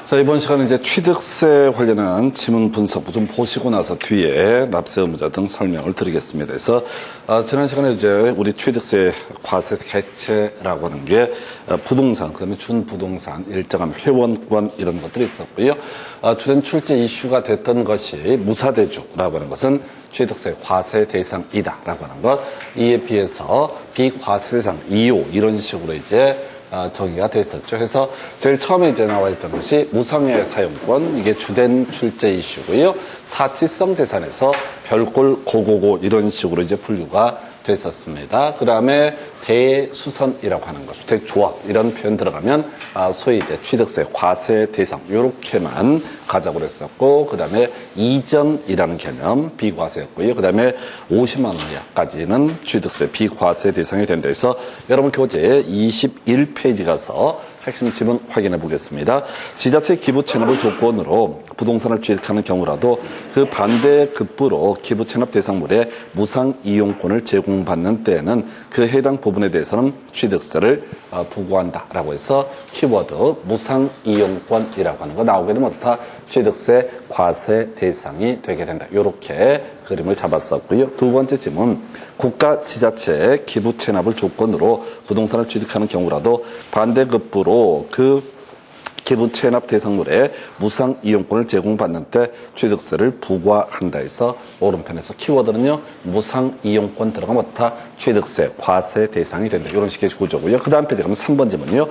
자, 이번 시간은 이제 취득세 관련한 지문 분석 좀 보시고 나서 뒤에 납세 의무자 등 설명을 드리겠습니다. 그래서 지난 시간에 이제 우리 취득세 과세 개체라고 하는 게 부동산, 그다음에 준부동산, 일정한 회원권 이런 것들이 있었고요. 주된 출제 이슈가 됐던 것이 무사대주라고 하는 것은 취득세 과세 대상이다라고 하는 것, 이에 비해서 비과세 대상 2호 이런 식으로 이제 정의가 됐었죠. 그래서 제일 처음에 이제 나와 있던 것이 무상의 사용권, 이게 주된 출제 이슈고요. 사치성 재산에서 별골 고고고 이런 식으로 이제 분류가 됐었습니다. 그 다음에 대수선이라고 하는 것, 주택조합 이런 표현 들어가면 소위 이제 취득세 과세 대상 요렇게만 가자고 그랬었고, 그 다음에 이전이라는 개념 비과세였고요. 그 다음에 50만 원 이하까지는 취득세 비과세 대상이 된다 해서 여러분 교재 21페이지 가서 핵심 지문 확인해 보겠습니다. 지자체 기부 체납을 조건으로 부동산을 취득하는 경우라도 그 반대 급부로 기부 체납 대상물의 무상 이용권을 제공받는 때에는 그 해당 부분에 대해서는 취득세를 부과한다라고 해서 키워드 무상 이용권이라고 하는 거 나오게 되면 다 취득세 과세 대상이 되게 된다. 이렇게 그림을 잡았었고요. 두 번째 질문, 국가 지자체 기부 체납을 조건으로 부동산을 취득하는 경우라도 반대급부로 그 기부 체납 대상물에 무상 이용권을 제공받는 때 취득세를 부과한다 해서 오른편에서 키워드는요, 무상 이용권 들어가면 다 취득세 과세 대상이 된다. 이런 식의 구조고요. 그 다음 페이지 가면 3번 지문이요.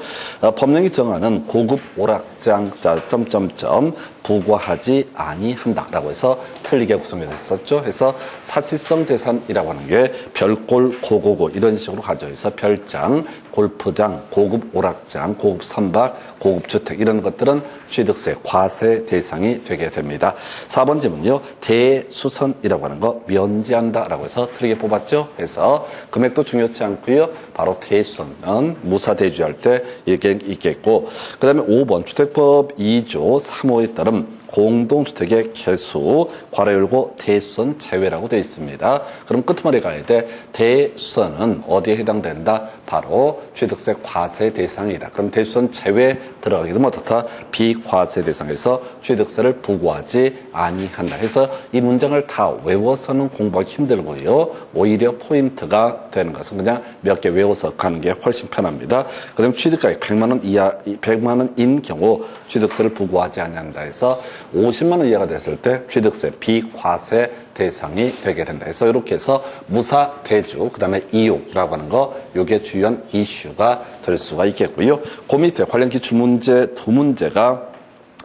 법령이 정하는 고급 오락장 점점점 부과하지 아니한다라고 해서 틀리게 구성되어 있었죠. 그래서 사치성 재산이라고 하는 게 별골 고고고 이런 식으로 가져서 별장, 골프장, 고급 오락장, 고급 선박, 고급 주택 이런 것들은 취득세 과세 대상이 되게 됩니다. 4번 질문요. 대수선이라고 하는 거 면제한다라고 해서 틀리게 뽑았죠. 그래서 금액도 중요치 않고요. 바로 대수선은 무사대주할 때 이게 있겠고, 그 다음에 5번 주택법 2조 3호에 따른 공동주택의 개수 괄호 열고 대수선 제외라고 되어 있습니다. 그럼 끄트머리 가야 돼. 대수선은 어디에 해당된다? 바로 취득세 과세 대상이다. 그럼 대수선 제외 들어가게 되면 어떻다? 비과세 대상에서 취득세를 부과하지 아니한다. 해서 이 문장을 다 외워서는 공부하기 힘들고요. 오히려 포인트가 되는 것은 그냥 몇 개 외워서 가는 게 훨씬 편합니다. 그다음 취득가액 100만 원 이하, 100만 원인 경우 취득세를 부과하지 않는다 해서 50만 원 이하가 됐을 때 취득세 비과세 대상이 되게 된다. 그래서 이렇게 해서 무사 대주, 그 다음에 이용이라고 하는 거, 요게 주요한 이슈가 될 수가 있겠고요. 그 밑에 관련 기출문제 두 문제가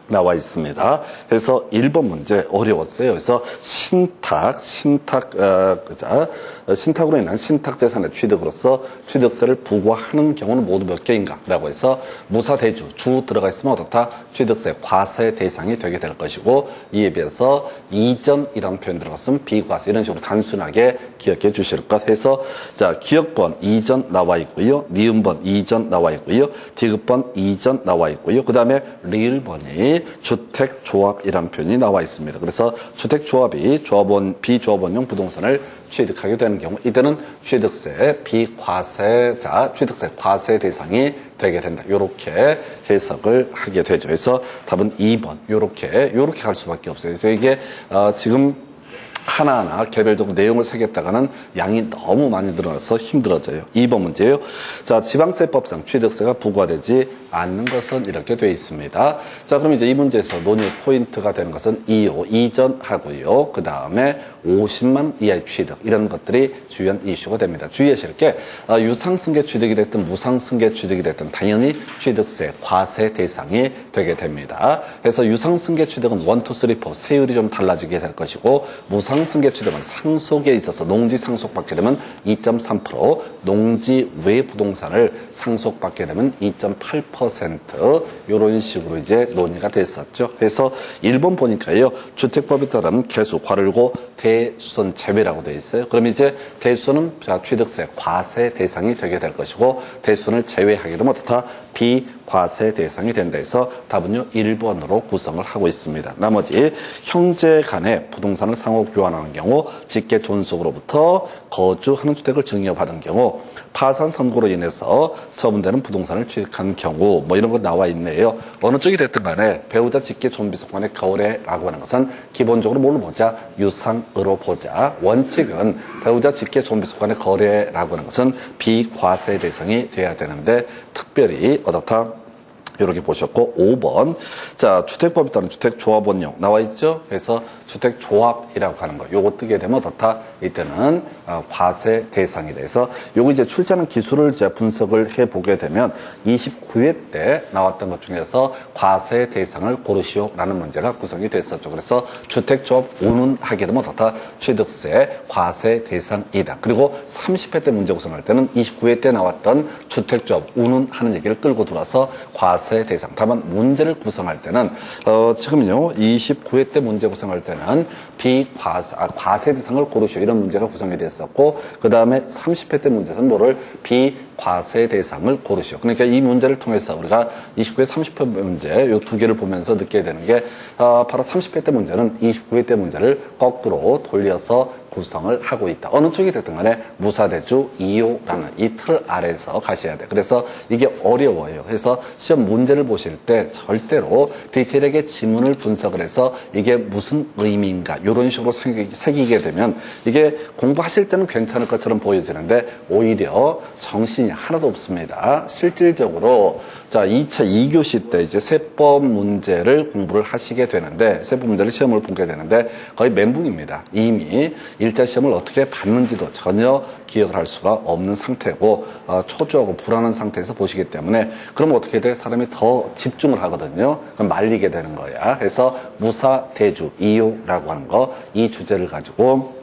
나와 있습니다. 그래서 1번 문제 어려웠어요. 그래서 신탁으로 인한 신탁재산의 취득으로서 취득세를 부과하는 경우는 모두 몇 개인가? 라고 해서 무사대주, 주 들어가 있으면 어떻다? 취득세 과세 대상이 되게 될 것이고, 이에 비해서 이전이라는 표현 들어갔으면 비과세, 이런 식으로 단순하게 기억해 주실 것 해서, 자, 기억번 이전 나와 있고요. 니은번 이전 나와 있고요. 디귿번 이전 나와 있고요. 그 다음에 리을번이 주택조합이라는 표현이 나와 있습니다. 그래서 주택조합이 비조합원용 부동산을 취득하게 되는 경우, 이때는 취득세 비과세자, 취득세 과세 대상이 되게 된다. 이렇게 해석을 하게 되죠. 그래서 답은 2번. 이렇게 갈 수밖에 없어요. 그래서 이게 지금 하나하나 개별적으로 내용을 새겼다가는 양이 너무 많이 늘어나서 힘들어져요. 2번 문제예요. 자, 지방세법상 취득세가 부과되지 않는 것은 이렇게 되어 있습니다. 자, 그럼 이제 이 문제에서 논의 포인트가 되는 것은 이전하고요. 그 다음에 50만 이하의 취득, 이런 것들이 주요한 이슈가 됩니다. 주의하실 게 유상승계 취득이 됐든 무상승계 취득이 됐든 당연히 취득세 과세 대상이 되게 됩니다. 그래서 유상승계 취득은 1, 2, 3, 4 세율이 좀 달라지게 될 것이고, 무상승계 취득은 상속에 있어서 농지 상속받게 되면 2.3%, 농지 외 부동산을 상속받게 되면 2.8% 이런 식으로 이제 논의가 됐었죠. 그래서 1번 보니까요, 주택법에 따른 개수 괄호열고 대수선 제외라고 되어 있어요. 그럼 이제 대수선은 취득세 과세 대상이 되게 될 것이고, 대수선을 제외하게 되면 어떻다? 비과세 대상이 된다 해서 답은요 1번으로 구성을 하고 있습니다. 나머지 형제 간에 부동산을 상호 교환하는 경우 직계 존속으로부터 거주하는 주택을 증여받은 경우 파산 선고로 인해서 처분되는 부동산을 취득한 경우 뭐 이런 거 나와 있네요. 어느 쪽이 됐든 간에 배우자 직계 존비속 간의 거래라고 하는 것은 기본적으로 뭘로 보자? 유상으로 보자. 원칙은 배우자 직계 존비속 간의 거래라고 하는 것은 비과세 대상이 돼야 되는데 특별히 어떻다? 이렇게 보셨고 5번 자 주택법에 따른 주택조합원용 나와 있죠. 그래서 주택조합이라고 하는 거 요거 뜨게 되면 어떻다? 이때는 과세 대상이 돼서 요거 이제 출제하는 기술을 이제 분석을 해보게 되면 29회 때 나왔던 것 중에서 과세 대상을 고르시오라는 문제가 구성이 됐었죠. 그래서 주택조합 운운하게 되면 어떻다? 취득세 과세 대상이다. 그리고 30회 때 문제 구성할 때는 29회 때 나왔던 주택조합 운운하는 얘기를 끌고 들어와서 과세 대상. 다만 문제를 구성할 때는 지금요 29회 때 문제 구성할 때는 과세 대상을 고르시오 이런 문제가 구성이 됐었고 그 다음에 30회 때 문제는 뭐를 비과세 대상을 고르시오. 그러니까 이 문제를 통해서 우리가 29회 30회 문제 이 두 개를 보면서 느끼게 되는 게 바로 30회 때 문제는 29회 때 문제를 거꾸로 돌려서 구성을 하고 있다. 어느 쪽이 됐든 간에 무사대주 2호라는 이 틀 아래에서 가셔야 돼. 그래서 이게 어려워요. 그래서 시험 문제를 보실 때 절대로 디테일하게 지문을 분석을 해서 이게 무슨 의미인가 이런 식으로 새기게 되면 이게 공부하실 때는 괜찮을 것처럼 보여지는데 오히려 정신이 하나도 없습니다. 실질적으로 자 2차 2교시 때 이제 세법 문제를 공부를 하시게 되는데 세법 문제를 시험을 보게 되는데 거의 멘붕입니다. 이미 1차 시험을 어떻게 봤는지도 전혀 기억을 할 수가 없는 상태고 초조하고 불안한 상태에서 보시기 때문에 그럼 어떻게 돼? 사람이 더 집중을 하거든요. 그럼 말리게 되는 거야. 그래서 무사대주 이유라고 하는 거 이 주제를 가지고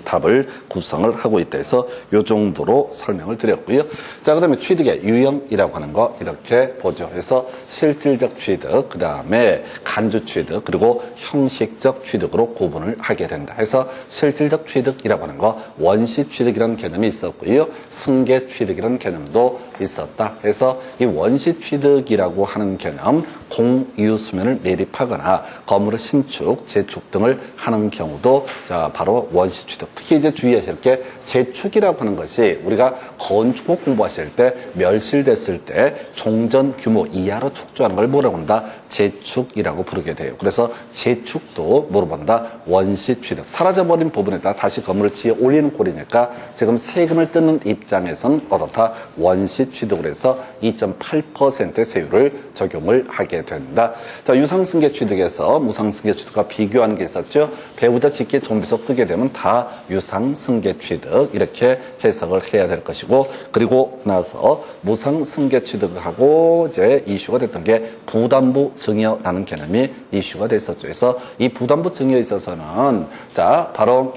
답을 구성을 하고 있다 해서 이 정도로 설명을 드렸고요. 자, 그 다음에 취득의 유형이라고 하는 거 이렇게 보죠. 그래서 실질적 취득, 그 다음에 간주 취득, 그리고 형식적 취득으로 구분을 하게 된다. 해서 실질적 취득이라고 하는 거 원시 취득이라는 개념이 있었고요. 승계 취득이라는 개념도 있었다. 그래서 이 원시 취득이라고 하는 개념, 공유 수면을 매립하거나 건물을 신축, 재축 등을 하는 경우도 자, 바로 원시 취득. 특히 이제 주의하실 게 재축이라고 하는 것이 우리가 건축법 공부하실 때 멸실됐을 때 종전 규모 이하로 축조하는 걸 뭐라고 한다? 재축이라고 부르게 돼요. 그래서 재축도 뭐로 본다? 원시 취득. 사라져버린 부분에다 다시 건물을 지어 올리는 꼴이니까 지금 세금을 뜯는 입장에선 어떻다? 원시 취득을 해서 2.8%의 세율을 적용을 하게 된다. 자, 유상승계 취득에서 무상승계 취득과 비교하는 게 있었죠. 배우자 직계 존비속 뜨게 되면 다 유상승계 취득 이렇게 해석을 해야 될 것이고 그리고 나서 무상승계 취득하고 이제 이슈가 됐던 게 부담부 증여라는 개념이 이슈가 됐었죠. 그래서 이 부담부 증여에 있어서는 자 바로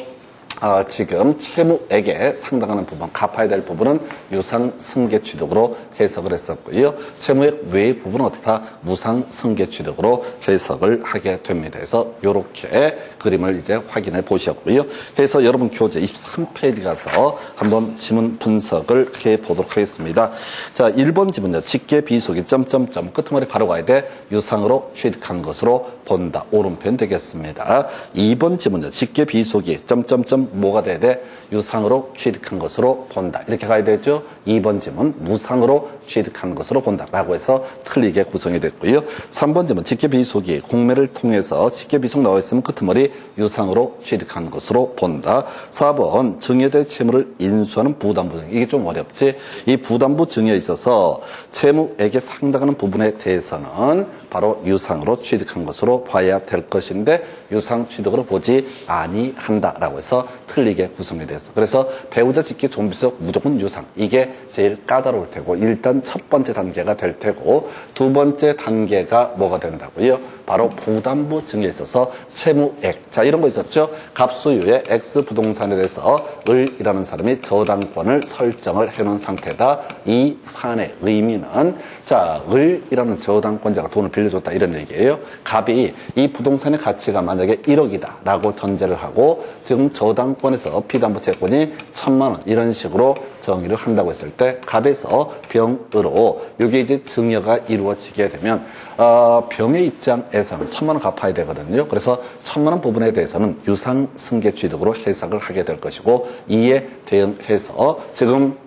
지금 채무액에 상당하는 부분, 갚아야 될 부분은 유상승계 취득으로 해석을 했었고요. 채무액 외의 부분은 어떻다? 무상승계 취득으로 해석을 하게 됩니다. 그래서 이렇게 그림을 이제 확인해 보셨고요. 그래서 여러분 교재 23페이지 가서 한번 지문 분석을 해 보도록 하겠습니다. 자, 1번 지문요. 직계 비속이 점점점 끝머리 바로 가야 돼. 유상으로 취득한 것으로 본다. 오른편 되겠습니다. 2번 지문요. 직계 비속이 점점점 뭐가 돼야 돼? 유상으로 취득한 것으로 본다. 이렇게 가야 되죠. 2번 지문 무상으로 취득한 것으로 본다라고 해서 틀리게 구성이 됐고요. 3번 지문 직계비속이 공매를 통해서 직계비속 나와 있으면 끝머리 유상으로 취득한 것으로 본다. 4번 증여된 채무를 인수하는 부담부 증여. 이게 좀 어렵지. 이 부담부 증여에 있어서 채무액에 상당하는 부분에 대해서는 바로 유상으로 취득한 것으로 봐야 될 것인데 유상 취득으로 보지 아니한다라고 해서 틀리게 구성이 됐어. 그래서 배우자 직계 존비속 무조건 유상. 이게 제일 까다로울 테고 일단 첫 번째 단계가 될 테고 두 번째 단계가 뭐가 된다고요? 바로 부담부 증여에 있어서 채무액. 자, 이런 거 있었죠? 갑수유의 X 부동산에 대해서 을이라는 사람이 저당권을 설정을 해놓은 상태다. 이 사안의 의미는 자, 을이라는 저당권자가 돈을 빌려줬다 이런 얘기예요. 갑이 이 부동산의 가치가 만약에 1억이다 라고 전제를 하고 지금 저당 배당권에서 피담보 채권이 1,000만 원 이런 식으로 정의를 한다고 했을 때 갑에서 병으로 이게 이제 증여가 이루어지게 되면 병의 입장에서는 1,000만 원 갚아야 되거든요. 그래서 1,000만 원 부분에 대해서는 유상 승계 취득으로 해석을 하게 될 것이고 이에 대응해서 지금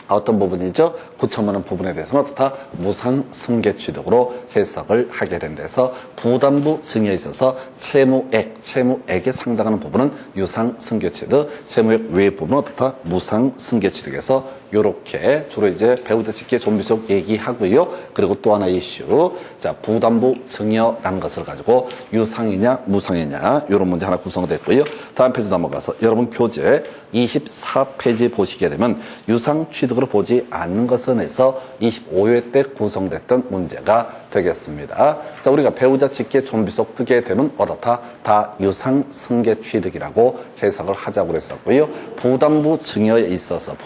어떤 부분이죠? 9천만 원 부분에 대해서는 어떻다? 무상 승계 취득으로 해석을 하게 된 데서 부담부 증여에 있어서 채무액에 상당하는 부분은 유상 승계 취득, 채무액 외 부분은 어떻다? 무상 승계 취득에서 요렇게 주로 이제 배우자 직계 존비속 얘기하고요. 그리고 또 하나 이슈. 자, 부담부 증여라는 것을 가지고 유상이냐 무상이냐 요런 문제 하나 구성됐고요. 다음 페이지 넘어가서 여러분 교재 24페이지 보시게 되면 유상 취득으로 보지 않는 것은 해서 25회 때 구성됐던 문제가 되겠습니다. 자, 우리가 배우자 직계 존비속 뜨게 되면 어떻다? 다 유상 승계 취득이라고 해석을 하자고 그랬었고요. 부담부 증여에 있어서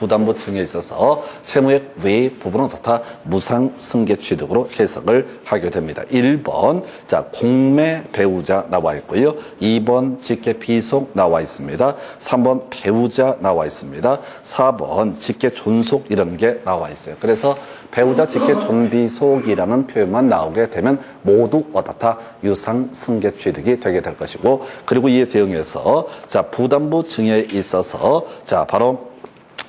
채무액 외의 부분은 어떻다? 무상 승계 취득으로 해석을 하게 됩니다. 1번 자 공매 배우자 나와 있고요. 2번 직계 비속 나와 있습니다. 3번 배우자 나와 있습니다. 4번 직계 존속 이런 게 나와 있어요. 그래서 배우자 직계 존비속이라는 표현만 나오게 되면 모두 어떻다? 유상 승계 취득이 되게 될 것이고 그리고 이에 대응해서 자 부담부 증여에 있어서 자 바로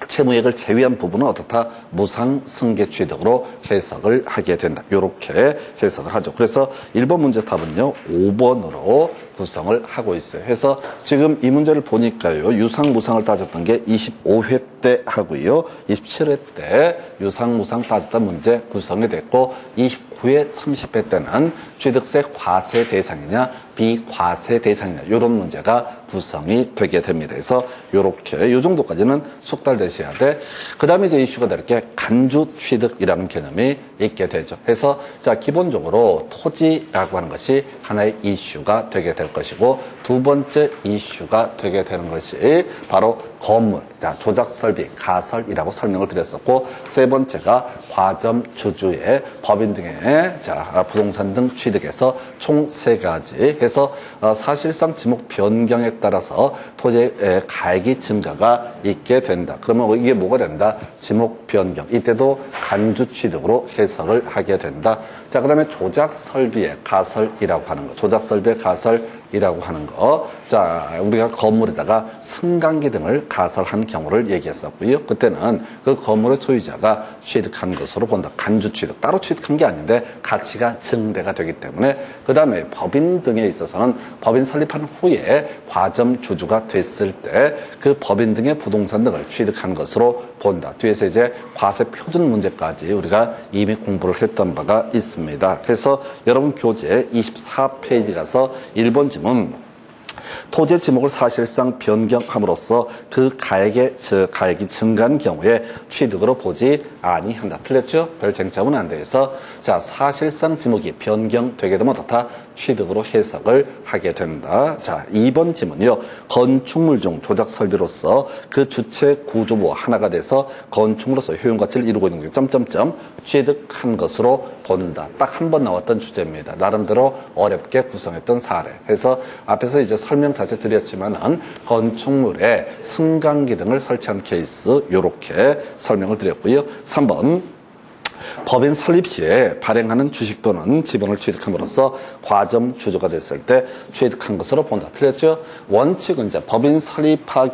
채무액을 제외한 부분은 어떻다? 무상 승계 취득으로 해석을 하게 된다. 이렇게 해석을 하죠. 그래서 1번 문제 답은요. 5번으로 구성을 하고 있어요. 그래서 지금 이 문제를 보니까요. 유상 무상을 따졌던 게 25회 때 하고요. 27회 때 유상 무상 따졌던 문제 구성이 됐고 29회 30회 때는 취득세 과세 대상이냐 비과세 대상이냐 이런 문제가 구성이 되게 됩니다. 그래서 이렇게 이 정도까지는 숙달되셔야 돼. 그 다음에 이제 이슈가 될 게 간주 취득이라는 개념이 있게 되죠. 그래서 자 기본적으로 토지라고 하는 것이 하나의 이슈가 되게 될 것이고 두 번째 이슈가 되게 되는 것이 바로 건물, 자 조작 설비, 가설이라고 설명을 드렸었고 세 번째가 과점 주주의 법인 등의 자 부동산 등 취득에서 총 세 가지 해서 사실상 지목 변경에 따라서 토지의 가액이 증가가 있게 된다. 그러면 이게 뭐가 된다? 지목 변경. 이때도 간주 취득으로 해석을 하게 된다. 자, 그 다음에 조작 설비의 가설이라고 하는 거. 조작 설비의 가설이라고 하는 거. 자, 우리가 건물에다가 승강기 등을 가설한 경우를 얘기했었고요. 그때는 그 건물의 소유자가 취득한 것으로 본다. 간주 취득. 따로 취득한 게 아닌데 가치가 증대가 되기 때문에 그 다음에 법인 등에 있어서는 법인 설립한 후에 과점 주주가 됐을 때 그 법인 등의 부동산 등을 취득한 것으로 본다. 뒤에서 이제 과세 표준 문제까지 우리가 이미 공부를 했던 바가 있습니다. 그래서 여러분 교재 24페이지 가서 1번 지문 토지의 지목을 사실상 변경함으로써 그 가액이 증가한 경우에 취득으로 보지 아니한다. 틀렸죠? 별 쟁점은 안 돼서 자 사실상 지목이 변경되게 되면 어떻다? 취득으로 해석을 하게 된다. 자 2번 지문이요. 건축물 중 조작 설비로서 그 주체 구조부와 하나가 돼서 건축물로서 효용가치를 이루고 있는 경우 점점점 취득한 것으로 본다. 딱 한 번 나왔던 주제입니다. 나름대로 어렵게 구성했던 사례. 그래서 앞에서 이제 설명 자체 드렸지만은 건축물에 승강기 등을 설치한 케이스 요렇게 설명을 드렸고요. 3번 법인 설립 시에 발행하는 주식 또는 지분을 취득함으로써 과점 주주가 됐을 때 취득한 것으로 본다. 틀렸죠? 원칙은 이제 법인 설립한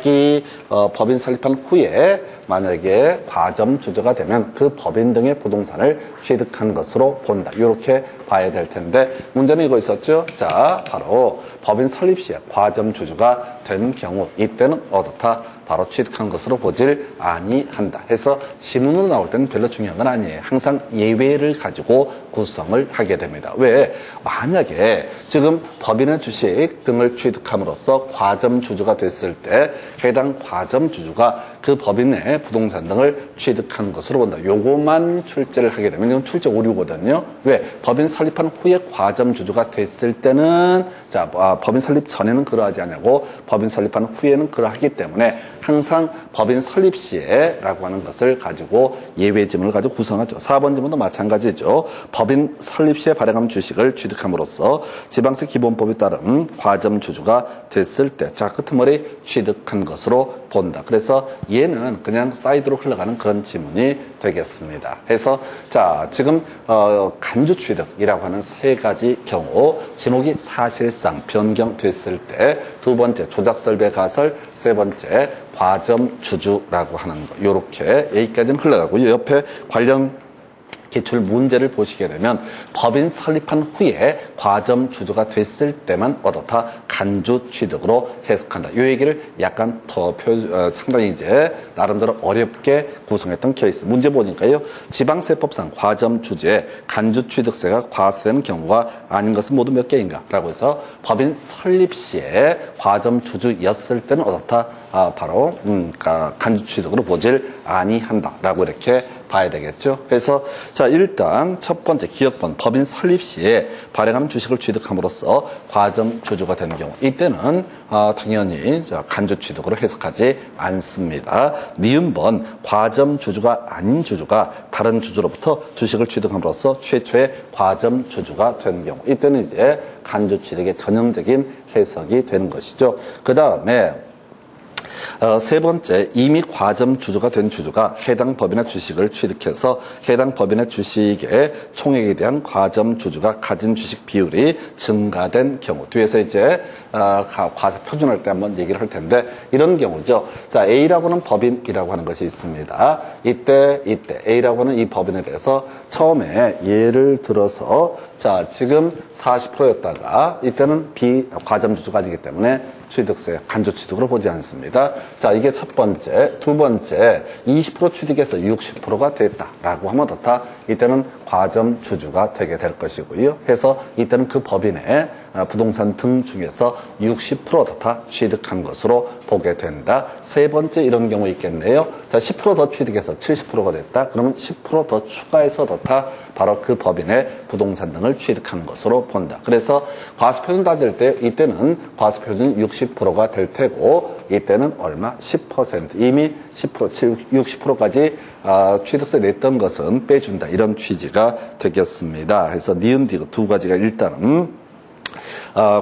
후에 만약에 과점 주주가 되면 그 법인 등의 부동산을 취득한 것으로 본다. 이렇게 봐야 될 텐데 문제는 이거 있었죠? 자, 바로 법인 설립 시에 과점 주주가 된 경우 이때는 어떻다? 바로 취득한 것으로 보질 아니한다. 해서 지문으로 나올 때는 별로 중요한 건 아니에요. 항상 예외를 가지고 구성을 하게 됩니다. 왜? 만약에 지금 법인의 주식 등을 취득함으로써 과점 주주가 됐을 때 해당 과점 주주가 그 법인의 부동산 등을 취득한 것으로 본다. 요것만 출제를 하게 되면 이건 출제 오류거든요. 왜? 법인 설립한 후에 과점 주주가 됐을 때는 자 법인 설립 전에는 그러하지 않냐고 법인 설립한 후에는 그러하기 때문에 항상 법인 설립 시에라고 하는 것을 가지고 예외 지문을 가지고 구성하죠. 4번 지문도 마찬가지죠. 법인 설립 시에 발행한 주식을 취득함으로써 지방세 기본법에 따른 과점 주주가 됐을 때, 자, 끄트머리 취득한 것으로 본다. 그래서 얘는 그냥 사이드로 흘러가는 그런 지문이 되겠습니다. 해서 자, 지금 간주 취득이라고 하는 세 가지 경우 지목이 사실상 변경됐을 때, 두 번째 조작 설배 가설, 세 번째 과점 주주라고 하는 거, 요렇게 여기까지는 흘러가고요. 옆에 관련 기출 문제를 보시게 되면 법인 설립한 후에 과점 주주가 됐을 때만 어떻다? 간주 취득으로 해석한다. 이 얘기를 약간 더 상당히 이제 나름대로 어렵게 구성했던 케이스. 문제 보니까요. 지방세법상 과점 주주의 간주 취득세가 과세되는 경우가 아닌 것은 모두 몇 개인가? 라고 해서 법인 설립 시에 과점 주주였을 때는 어떻다? 바로 간주 취득으로 보질 아니한다라고 이렇게 봐야 되겠죠. 그래서 자, 일단 첫 번째 기억번 법인 설립 시에 발행하는 주식을 취득함으로써 과점 주주가 되는 경우, 이때는 당연히 간주 취득으로 해석하지 않습니다. 니은번 과점 주주가 아닌 주주가 다른 주주로부터 주식을 취득함으로써 최초의 과점 주주가 되는 경우, 이때는 이제 간주 취득의 전형적인 해석이 되는 것이죠. 그 다음에 세 번째, 이미 과점 주주가 된 주주가 해당 법인의 주식을 취득해서 해당 법인의 주식의 총액에 대한 과점 주주가 가진 주식 비율이 증가된 경우, 뒤에서 이제 과세 표준할 때 한번 얘기를 할 텐데, 이런 경우죠. 자, A라고는 법인이라고 하는 것이 있습니다. 이때 A라고 하는 이 법인에 대해서 처음에 예를 들어서 자, 지금 40%였다가 이때는 과점 주주가 아니기 때문에 취득세, 간주 취득으로 보지 않습니다. 자, 이게 첫 번째. 두 번째, 20% 취득해서 60%가 됐다라고 하면 어떻다? 이때는 과점 주주가 되게 될 것이고요. 해서 이때는 그 법인의 부동산 등 중에서 60% 어떻다? 취득한 것으로 보게 된다. 세 번째, 이런 경우 있겠네요. 자, 10% 더 취득해서 70%가 됐다. 그러면 10% 더 추가해서 어떻다? 바로 그 법인의 부동산 등을 취득하는 것으로 본다. 그래서 과세표준 따질 때 이때는 과세표준 60%가 될 테고, 이때는 얼마? 10%. 이미 10%, 60%까지 취득세 냈던 것은 빼준다. 이런 취지가 되겠습니다. 그래서 니은, 디귿 두 가지가 일단은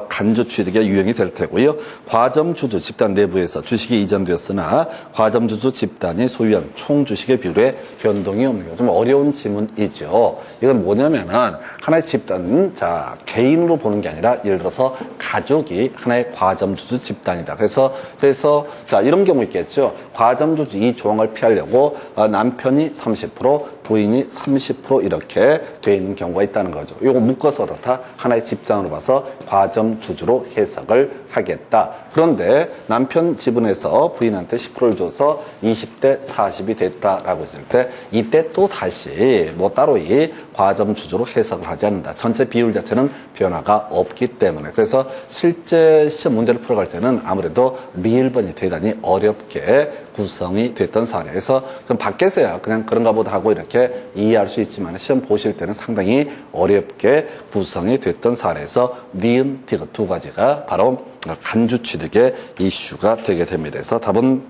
간주 취득의 유형이 될 테고요. 과점 주주 집단 내부에서 주식이 이전되었으나 과점 주주 집단이 소유한 총 주식의 비율에 변동이 없는 게 좀 어려운 지문이죠. 이건 뭐냐면은 하나의 집단, 자, 개인으로 보는 게 아니라 예를 들어서 가족이 하나의 과점 주주 집단이다. 그래서 자, 이런 경우 있겠죠. 과점 주주 이 조항을 피하려고 남편이 30%, 부인이 30% 이렇게 돼 있는 경우가 있다는 거죠. 이거 묶어서 다 하나의 집단으로 봐서 과점 주주로 해석을 하겠다. 그런데 남편 지분에서 부인한테 10%를 줘서 20대 40이 됐다라고 했을 때, 이때 또 다시 뭐 따로 이 과점 주주로 해석을 하지 않는다. 전체 비율 자체는 변화가 없기 때문에. 그래서 실제 시험 문제를 풀어갈 때는 아무래도 리을번이 대단히 어렵게 구성이 됐던 사례에서 좀 밖에서야 그냥 그런가 보다 하고 이렇게 이해할 수 있지만 시험 보실 때는 상당히 어렵게 구성이 됐던 사례에서 니은, 디귿 두 가지가 바로 간주 취득의 이슈가 되게 됩니다. 그래서 답은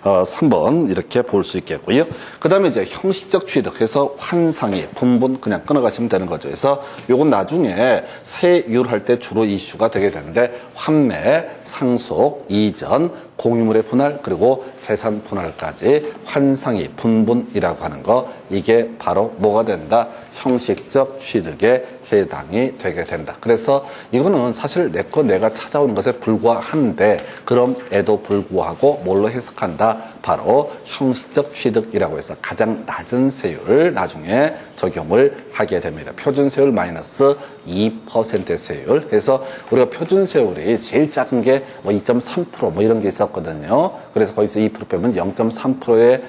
3번 이렇게 볼 수 있겠고요. 그 다음에 이제 형식적 취득해서 환상이, 분분 그냥 끊어가시면 되는 거죠. 그래서 요건 나중에 세율할 때 주로 이슈가 되게 되는데, 환매, 상속, 이전, 공유물의 분할, 그리고 재산 분할까지 환상이, 분분이라고 하는 거, 이게 바로 뭐가 된다? 형식적 취득에 해당이 되게 된다. 그래서 이거는 사실 내 거 내가 찾아오는 것에 불과한데, 그럼에도 불구하고 뭘로 해석한다? 바로 형식적 취득이라고 해서 가장 낮은 세율을 나중에 적용을 하게 됩니다. 표준 세율 마이너스 2%의 세율. 그래서 우리가 표준 세율이 제일 작은 게 뭐 2.3% 뭐 이런 게 있었거든요. 그래서 거기서 2% 빼면 0.3%의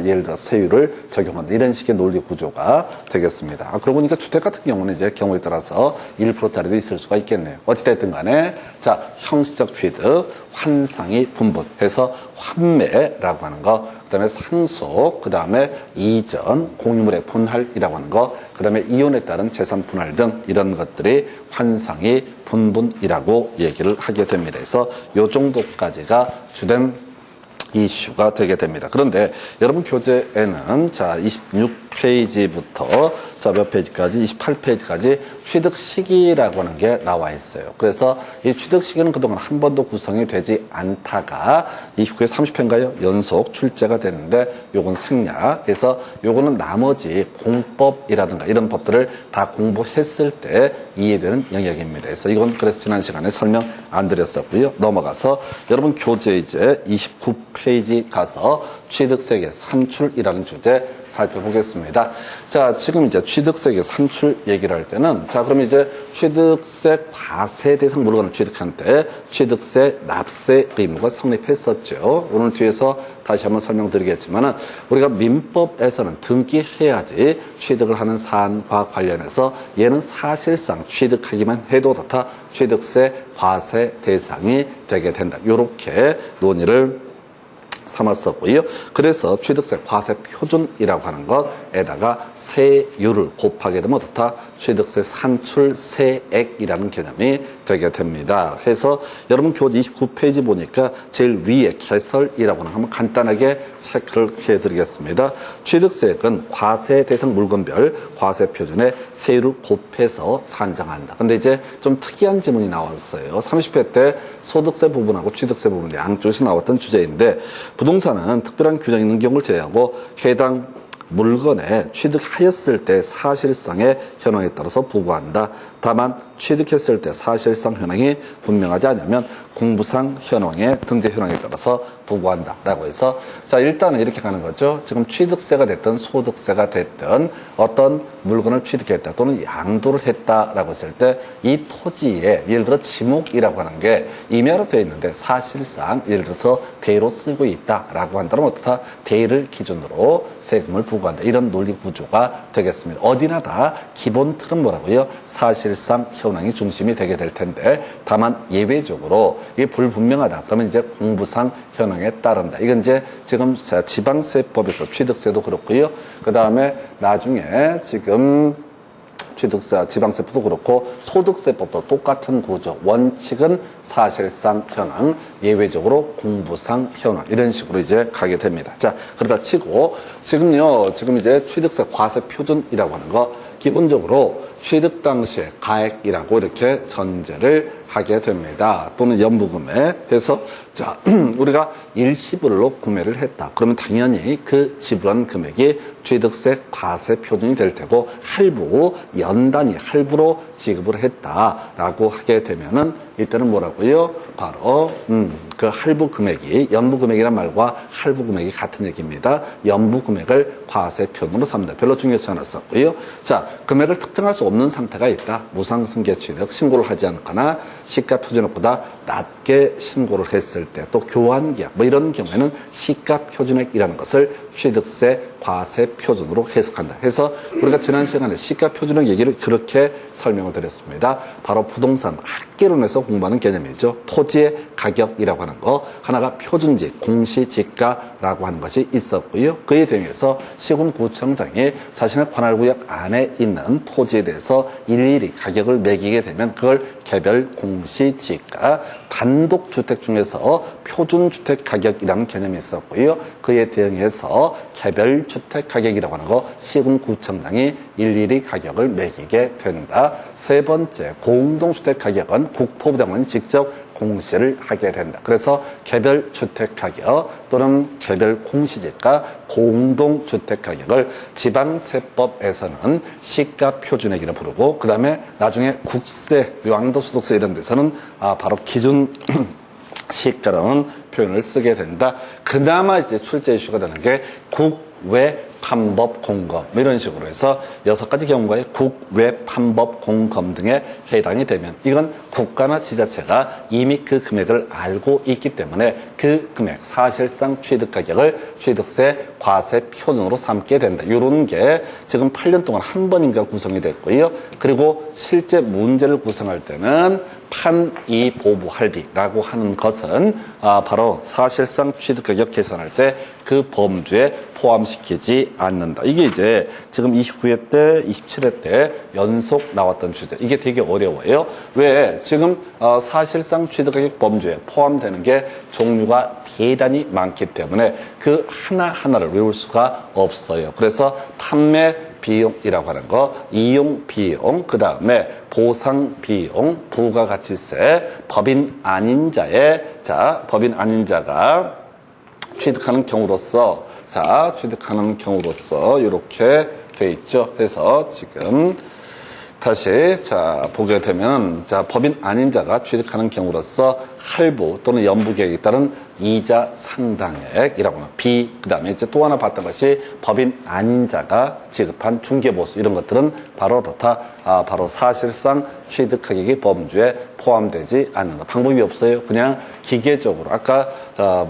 예를 들어 세율을 적용한다. 이런 식의 논리 구조가 되겠습니다. 그러고 보니까 주택 같은 경우는 이제 경우에 따라서 1%짜리도 있을 수가 있겠네요. 어찌됐든 간에 자, 형식적 취득, 환상이 분분해서 환매라고 하는 거, 그 다음에 상속, 그 다음에 이전, 공유물의 분할이라고 하는 거, 그 다음에 이혼에 따른 재산 분할 등 이런 것들이 환상이 분분이라고 얘기를 하게 됩니다. 그래서 요 정도까지가 주된 이슈가 되게 됩니다. 그런데 여러분 교재에는 자 26페이지부터 자 몇 페이지까지 28페이지까지 취득 시기라고 하는 게 나와 있어요. 그래서 이 취득 시기는 그동안 한 번도 구성이 되지 않다가 29회 30회인가요? 연속 출제가 됐는데 요건 생략. 그래서 요거는 나머지 공법이라든가 이런 법들을 다 공부했을 때 이해되는 영역입니다. 그래서 이건 그래서 지난 시간에 설명 안 드렸었고요. 넘어가서 여러분 교재 이제 29페이지 가서 취득세계 산출이라는 주제 살펴보겠습니다. 자, 지금 이제 취득세계 산출 얘기를 할 때는 자, 그럼 이제 취득세 과세 대상 물건을 취득할 때 취득세 납세 의무가 성립했었죠. 오늘 뒤에서 다시 한번 설명드리겠지만은 우리가 민법에서는 등기해야지 취득을 하는 사안과 관련해서 얘는 사실상 취득하기만 해도 다 취득세 과세 대상이 되게 된다. 이렇게 논의를 삼았었고요. 그래서 취득세 과세 표준이라고 하는 것에다가 세율을 곱하게 되면 어떻다? 취득세 산출세액이라는 개념이 되게 됩니다. 그래서 여러분 교재 29페이지 보니까 제일 위에 개설이라고 하는 거 한번 간단하게 체크를 해드리겠습니다. 취득세액은 과세 대상 물건별 과세 표준에 세율을 곱해서 산정한다. 근데 이제 좀 특이한 지문이 나왔어요. 30회 때 소득세 부분하고 취득세 부분 양쪽에서 나왔던 주제인데 부동산은 특별한 규정이 있는 경우를 제외하고 해당 물건에 취득하였을 때 사실상의 현황에 따라서 부과한다. 다만 취득했을 때 사실상 현황이 분명하지 않으면 공부상 현황의 등재 현황에 따라서 부과한다 라고 해서 자 일단은 이렇게 가는 거죠. 지금 취득세가 됐든 소득세가 됐든 어떤 물건을 취득했다 또는 양도를 했다라고 했을 때 이 토지에 예를 들어 지목이라고 하는 게 임야로 되어 있는데 사실상 예를 들어서 대로 쓰고 있다라고 한다면 어떻다? 대를 기준으로 세금을 부과한다. 이런 논리 구조가 되겠습니다. 어디나 다 기본 틀은 뭐라고요? 사실상 현황이 중심이 되게 될 텐데 다만 예외적으로 이게 불분명하다. 그러면 이제 공부상 현황에 따른다. 이건 이제 지금 지방세법에서 취득세도 그렇고요. 그 다음에 나중에 지금 취득세, 지방세법도 그렇고 소득세법도 똑같은 구조. 원칙은 사실상 현황, 예외적으로 공부상 현황 이런 식으로 이제 가게 됩니다. 자, 그러다 치고 지금 이제 취득세 과세 표준이라고 하는 거 기본적으로 취득 당시에 가액이라고 이렇게 전제를 하게 됩니다. 또는 연부금액 해서 자 우리가 일시불로 구매를 했다. 그러면 당연히 그 지불한 금액이 취득세 과세 표준이 될 테고 할부 연단위 할부로 지급을 했다라고 하게 되면은 이때는 뭐라고요? 바로 그 할부 금액이 연부 금액이란 말과 할부 금액이 같은 얘기입니다. 연부 금액을 과세 표준으로 삼는다. 별로 중요하지 않았었고요. 자, 금액을 특정할 수 없는 상태가 있다. 무상승계 취득 신고를 하지 않거나 시가 표준액보다 낮게 신고를 했을 때 또 교환계약 뭐 이런 경우에는 시가 표준액이라는 것을 취득세 과세 표준으로 해석한다. 해서 우리가 지난 시간에 시가 표준액 얘기를 그렇게 설명을 드렸습니다. 바로 부동산 학계론에서 공부하는 개념이죠. 토지의 가격이라고 하는 거 하나가 표준지 공시지가라고 하는 것이 있었고요. 그에 대해서 시군구청장이 자신의 관할구역 안에 있는 토지에 대해서 일일이 가격을 매기게 되면 그걸 개별 공시지가 단독주택 중에서 표준주택 가격이라는 개념이 있었고요. 그에 대응해서 개별주택 가격이라고 하는 거 시군구청장이 일일이 가격을 매기게 된다. 세 번째, 공동주택 가격은 국토부 장관이 직접 공시를 하게 된다. 그래서 개별주택 가격 또는 개별 공시지가 공동주택 가격을 지방세법에서는 시가 표준액이라 부르고 그 다음에 나중에 국세, 양도소득세 이런 데서는 바로 기준 시가라는 표현을 쓰게 된다. 그나마 이제 출제 이슈가 되는 게 국외 판법 공검 이런 식으로 해서 6가지 경우에 국외 판법 공검 등에 해당이 되면 이건 국가나 지자체가 이미 그 금액을 알고 있기 때문에 그 금액 사실상 취득 가격을 취득세 과세 표준으로 삼게 된다. 이런 게 지금 8년 동안 한 번인가 구성이 됐고요. 그리고 실제 문제를 구성할 때는 판이 보부 할비라고 하는 것은 바로 사실상 취득 가격 계산할 때 그 범주에 포함시키지 않는다. 이게 이제 지금 29회 때, 27회 때 연속 나왔던 주제. 이게 되게 어려워요. 왜? 지금 사실상 취득 가격 범주에 포함되는 게 종류가 종류가 대단히 많기 때문에 그 하나하나를 외울 수가 없어요. 그래서 판매 비용이라고 하는 거, 이용 비용, 그 다음에 보상 비용, 부가가치세, 법인 아닌 자의, 자, 법인 아닌 자가 취득하는 경우로서, 자, 취득하는 경우로서, 이렇게 돼 있죠. 그래서 지금, 다시, 자, 보게 되면, 자, 법인 아닌 자가 취득하는 경우로서 할부 또는 연부계획에 따른 이자 상당액이라고 하는 B, 그 다음에 이제 또 하나 봤던 것이 법인 아닌 자가 지급한 중개보수, 이런 것들은 바로 바로 사실상 취득가격이 범주에 포함되지 않는 것. 방법이 없어요. 그냥 기계적으로 아까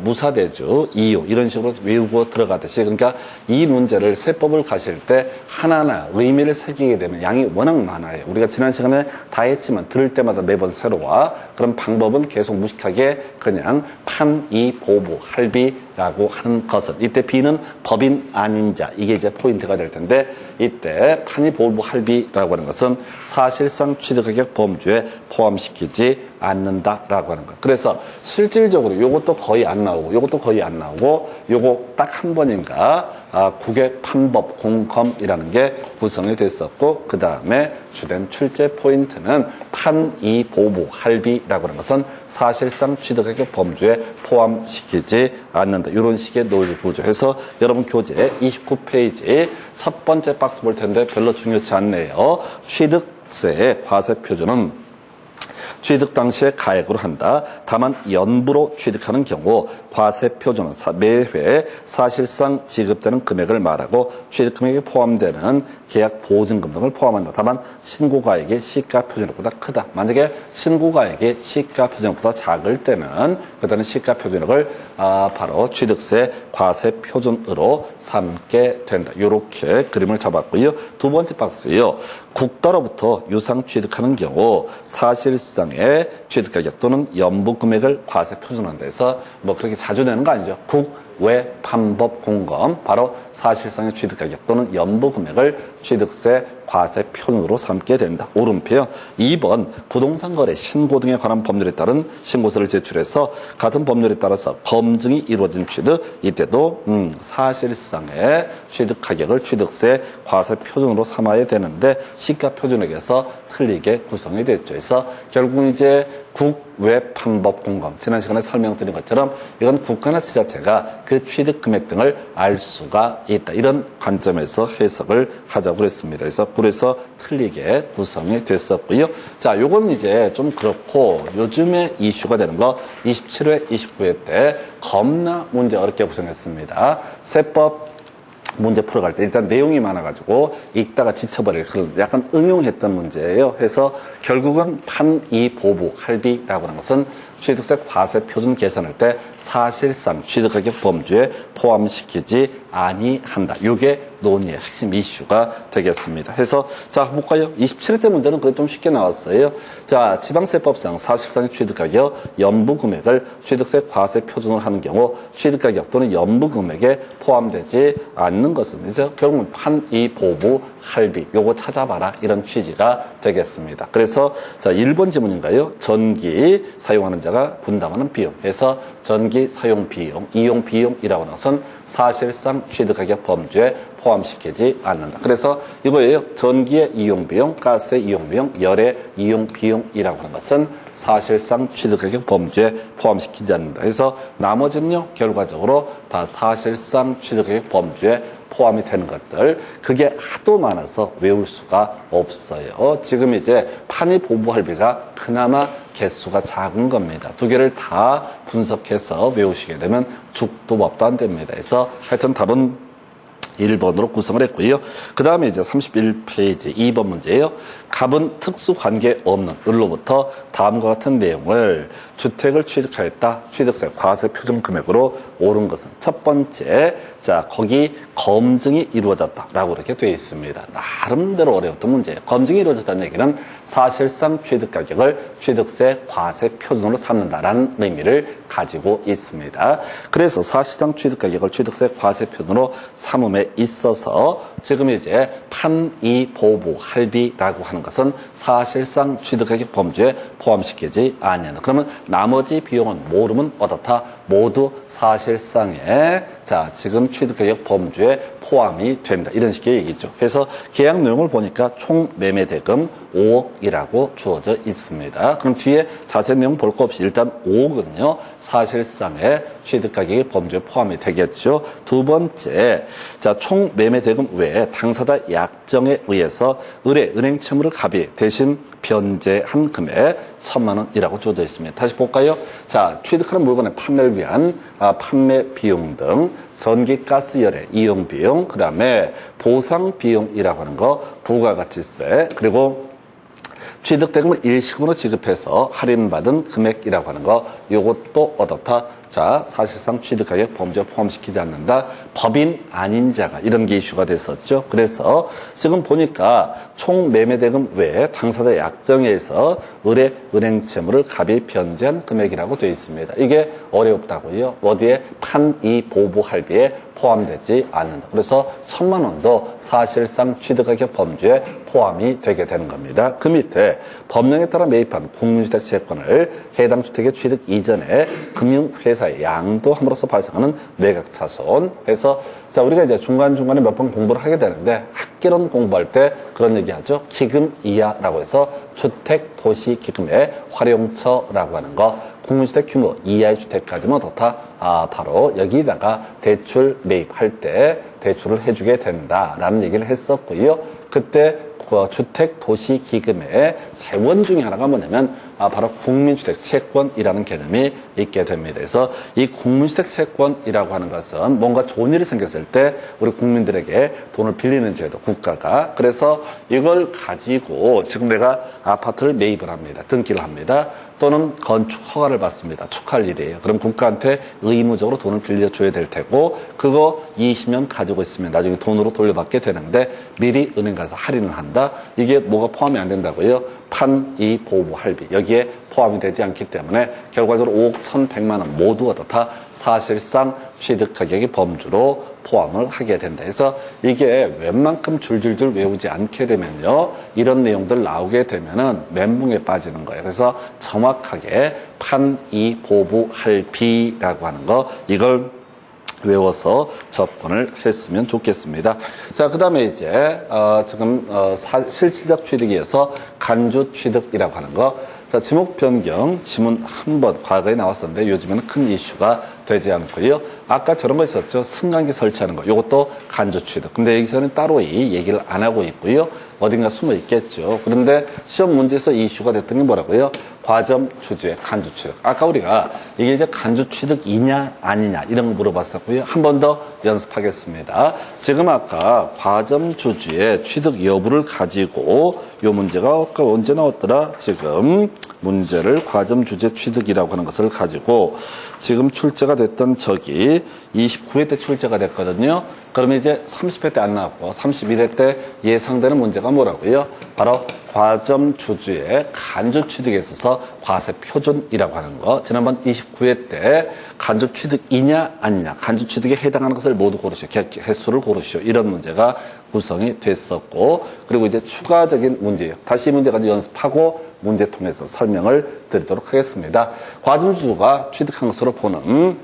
무사대주, 이유 이런 식으로 외우고 들어가듯이, 그러니까 이 문제를 세법을 가실 때 하나하나 의미를 새기게 되면 양이 워낙 많아요. 우리가 지난 시간에 다 했지만 들을 때마다 매번 새로워. 그런 방법은 계속 무식하게 그냥 판이 보부 할비라고 하는 것은, 이때 B는 법인 아닌 자, 이게 이제 포인트가 될 텐데, 이때 판이 보부 할비라고 하는 것은 사실상 취득가격 범주에 포함시키지 않는다라고 하는 것. 그래서 실질적으로 요것도 거의 안 나오고, 요것도 거의 안 나오고, 요거 딱 한 번인가 국외 판법 공검이라는 게 구성이 됐었고, 그 다음에 주된 출제 포인트는 판이 보부 할비라고 하는 것은 사실상 취득가격 범주에 포함시키지 않는다. 이런 식의 논리 구조해서 여러분 교재 29페이지 첫 번째 박스 볼 텐데 별로 중요치 않네요. 취득세의 과세 표준은 취득 당시에 가액으로 한다. 다만 연부로 취득하는 경우 과세 표준은 매회 사실상 지급되는 금액을 말하고 취득 금액에 포함되는 계약 보증금 등을 포함한다. 다만 신고가액이 시가 표준액보다 크다. 만약에 신고가액이 시가 표준액보다 작을 때는 그때는 시가 표준액을 바로 취득세 과세 표준으로 삼게 된다. 이렇게 그림을 잡았고요. 두 번째 박스요. 국가로부터 유상 취득하는 경우 사실상의 취득가격 또는 연부 금액을 과세 표준한다 해서 뭐 그렇게 자주 되는 거 아니죠. 국외 판법 공검, 바로 사실상의 취득가격 또는 연부 금액을 취득세 과세 표준으로 삼게 된다. 오른편 2번 부동산 거래 신고 등에 관한 법률에 따른 신고서를 제출해서 같은 법률에 따라서 검증이 이루어진 취득, 이때도 사실상의 취득 가격을 취득세 과세 표준으로 삼아야 되는데 시가 표준액에서 틀리게 구성이 됐죠. 그래서 결국 이제 국외 판법 공검, 지난 시간에 설명드린 것처럼 이건 국가나 지자체가 그 취득 금액 등을 알 수가 있다. 이런 관점에서 해석을 하자고 그랬습니다. 그래서 틀리게 구성이 됐었고요. 자, 요건 이제 좀 그렇고, 요즘에 이슈가 되는 거 27회, 29회 때 겁나 문제 어렵게 구성했습니다. 세법 문제 풀어갈 때 일단 내용이 많아가지고 읽다가 지쳐버릴 그런 약간 응용했던 문제예요. 해서 결국은 판이 보부 할비라고 하는 것은 취득세 과세 표준 계산할 때 사실상 취득가격 범주에 포함시키지 아니한다. 이게 논의의 핵심 이슈가 되겠습니다. 해서 자 볼까요? 27회 때 문제는 그게 좀 쉽게 나왔어요. 자, 지방세법상 사실상의 취득가격 연부 금액을 취득세 과세 표준으로 하는 경우 취득가격 또는 연부 금액에 포함되지 않는 것은 이제 결국은 판이 보부 할비 요거 찾아봐라 이런 취지가 되겠습니다. 그래서 자 1번 지문인가요? 전기 사용하는 자가 분담하는 비용 해서 전기 사용 비용, 이용 비용이라고 하는 것은 사실상 취득가격 범주에 포함시키지 않는다. 그래서 이거예요. 전기의 이용 비용, 가스의 이용 비용, 열의 이용 비용이라고 하는 것은 사실상 취득가격 범주에 포함시키지 않는다. 그래서 나머지는요, 결과적으로 다 사실상 취득가격 범주에 포함이 되는 것들, 그게 하도 많아서 외울 수가 없어요. 지금 이제 판이 보부할비가 그나마 개수가 작은 겁니다. 두 개를 다 분석해서 외우시게 되면 죽도 밥도 안 됩니다. 그래서 하여튼 답은 1번으로 구성을 했고요. 그 다음에 이제 31페이지 2번 문제예요. 갑은 특수관계 없는 을로부터 다음과 같은 내용을 주택을 취득하였다. 취득세 과세 표준 금액으로 오른 것은 첫 번째, 자 거기 검증이 이루어졌다라고 이렇게 되어 있습니다. 나름대로 어려웠던 문제예요. 검증이 이루어졌다는 얘기는 사실상 취득가격을 취득세 과세 표준으로 삼는다라는 의미를 가지고 있습니다. 그래서 사실상 취득가격을 취득세 과세 표준으로 삼음에 있어서 지금 이제 판이 보부 할비라고 하는 것은 사실상 취득가격 범주에 포함시키지 않는. 그러면 나머지 비용은 모르면 어떻다? 모두 사실상의 자 지금 취득가격 범주에 포함이 된다. 이런 식의 얘기죠. 그래서 계약 내용을 보니까 총 매매 대금 5억이라고 주어져 있습니다. 그럼 뒤에 자세한 내용 볼 거 없이 일단 5억은요. 사실상의 취득가격의 범주에 포함이 되겠죠. 두 번째, 자, 총 매매 대금 외에 당사자 약정에 의해서 은행 채무를 갑이 대신 변제한 금액 1,000만 원이라고 주어져 있습니다. 다시 볼까요? 자, 취득하는 물건의 판매를 위한 판매 비용 등 전기, 가스, 열애, 이용 비용, 그 다음에 보상 비용이라고 하는 거, 부가가치세, 그리고 취득대금을 일시금으로 지급해서 할인받은 금액이라고 하는 거, 요것도 어떻다? 자, 사실상 취득가격 범주에 포함시키지 않는다. 법인 아닌 자가 이런 게 이슈가 됐었죠. 그래서 지금 보니까 총 매매대금 외에 당사자 약정에서 은행 채무를 갑이 변제한 금액이라고 되어 있습니다. 이게 어렵다고요. 어디에 판이 보부 할비에 포함되지 않는다. 그래서 1,000만 원도 사실상 취득가격 범주에 포함이 되게 되는 겁니다. 그 밑에 법령에 따라 매입한 국민주택 채권을 해당 주택의 취득 이전에 금융회사에 양도함으로써 발생하는 매각차손 해서 자 우리가 이제 중간중간에 몇 번 공부를 하게 되는데 학개론 공부할 때 그런 얘기하죠. 기금 이하라고 해서 주택도시기금의 활용처라고 하는 거 국민주택 규모 이하의 주택까지는 어떻다? 바로 여기다가 대출 매입할 때 대출을 해주게 된다라는 얘기를 했었고요. 그때 주택도시기금의 재원 중에 하나가 뭐냐면 바로 국민주택 채권이라는 개념이 있게 됩니다. 그래서 이 국민주택 채권이라고 하는 것은 뭔가 좋은 일이 생겼을 때 우리 국민들에게 돈을 빌리는 제도, 국가가. 그래서 이걸 가지고 지금 내가 아파트를 매입을 합니다. 등기를 합니다. 또는 건축 허가를 받습니다. 축하할 일이에요. 그럼 국가한테 의무적으로 돈을 빌려줘야 될 테고 그거 20년 가지고 있으면 나중에 돈으로 돌려받게 되는데 미리 은행 가서 할인을 한다. 이게 뭐가 포함이 안 된다고요? 판이 보부 할비 여기에 포함이 되지 않기 때문에 결과적으로 5억 1,100만 원 모두 어떻다? 사실상 취득가격의 범주로 포함을 하게 된다. 그래서 이게 웬만큼 줄줄줄 외우지 않게 되면요. 이런 내용들 나오게 되면은 멘붕에 빠지는 거예요. 그래서 정확하게 판이 보부 할비라고 하는 거 이걸 외워서 접근을 했으면 좋겠습니다. 자, 그 다음에 이제, 지금, 실질적 취득이어서 간주 취득이라고 하는 거. 자, 지목 변경, 지문 한 번 과거에 나왔었는데 요즘에는 큰 이슈가 되지 않고요. 아까 저런 거 있었죠. 승강기 설치하는 거. 이것도 간주 취득. 근데 여기서는 따로 이 얘기를 안 하고 있고요. 어딘가 숨어 있겠죠. 그런데 시험 문제에서 이슈가 됐던 게 뭐라고요? 과점 주주의 간주 취득. 아까 우리가 이게 이제 간주 취득이냐 아니냐 이런 거 물어봤었고요. 한 번 더 연습하겠습니다. 지금 아까 과점 주주의 취득 여부를 가지고 요 문제가 아까 언제 나왔더라? 지금 문제를 과점 주제 취득이라고 하는 것을 가지고 지금 출제가 됐던 적이 29회 때 출제가 됐거든요. 그러면 이제 30회 때 안 나왔고 31회 때 예상되는 문제가 뭐라고요? 바로 과점 주주의 간주 취득에 있어서 과세 표준이라고 하는 거. 지난번 29회 때 간주 취득이냐 아니냐 간주 취득에 해당하는 것을 모두 고르시오. 개수를 고르시오. 이런 문제가 구성이 됐었고 그리고 이제 추가적인 문제예요. 다시 이 문제 가지고 연습하고 문제 통해서 설명을 드리도록 하겠습니다. 과점 주주가 취득한 것으로 보는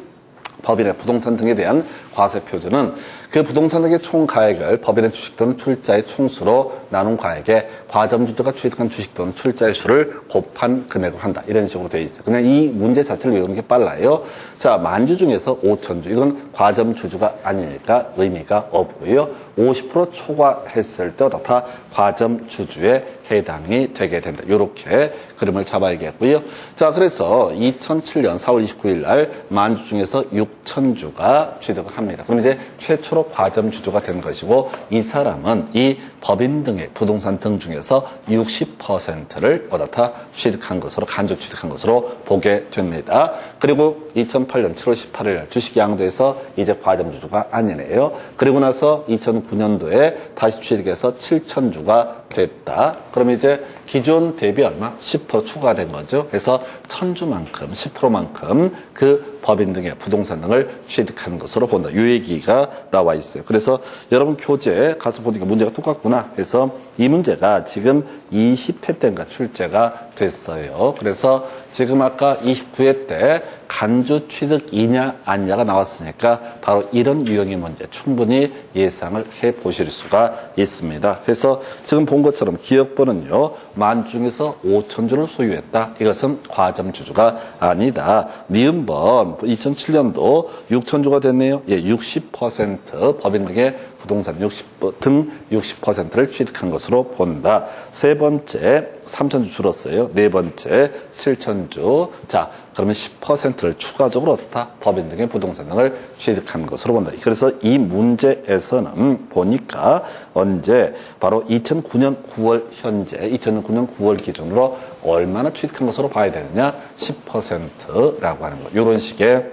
법인의 부동산 등에 대한 과세 표준은 그 부동산 등의 총 가액을 법인의 주식 또는 출자의 총수로 나눈 가액에 과점주주가 취득한 주식 또는 출자의 수를 곱한 금액을 한다. 이런 식으로 되어 있어요. 그냥 이 문제 자체를 외우는 게 빨라요. 자, 만주 중에서 5천주. 이건 과점주주가 아니니까 의미가 없고요. 50% 초과했을 때 어떻다? 과점주주에 해당이 되게 된다. 이렇게 그림을 잡아야겠고요. 자, 그래서 2007년 4월 29일 날 만주 중에서 6천주가 취득을 합니다. 그럼 이제 최초로 과점 주주가 된 것이고 이 사람은 이 법인 등의 부동산 등 중에서 60%를 어떻다? 취득한 것으로 간주 취득한 것으로 보게 됩니다. 그리고 2008년 7월 18일 날 주식 양도에서 이제 과점 주주가 아니네요. 그리고 나서 2009년도에 다시 취득해서 7천주가 됐다. 그러면 이제 기존 대비 얼마? 10% 추가된 거죠. 그래서 1000주만큼, 10%만큼 그 법인 등의 부동산 등을 취득한 것으로 본다. 이 얘기가 나와 있어요. 그래서 여러분 교재 가서 보니까 문제가 똑같구나 해서 이 문제가 지금 20회 때인가 출제가 됐어요. 그래서 지금 아까 29회 때 간주 취득이냐 아니냐가 나왔으니까 바로 이런 유형의 문제 충분히 예상을 해 보실 수가 있습니다. 그래서 지금 본 것처럼 기억번은요, 만 중에서 5,000주를 소유했다. 이것은 과점주주가 아니다. 니은번 2007년도 6,000주가 됐네요. 예, 60% 법인 등의 부동산 60%를 취득한 것으로 본다. 세 번째 3,000주 줄었어요. 네 번째 7,000주. 자, 그러면 10%를 추가적으로 어떻다? 법인 등의 부동산 등을 취득한 것으로 본다. 그래서 이 문제에서는 보니까 언제 바로 2009년 9월 현재 2009년 9월 기준으로 얼마나 취득한 것으로 봐야 되느냐? 10%라고 하는 거. 이런 식의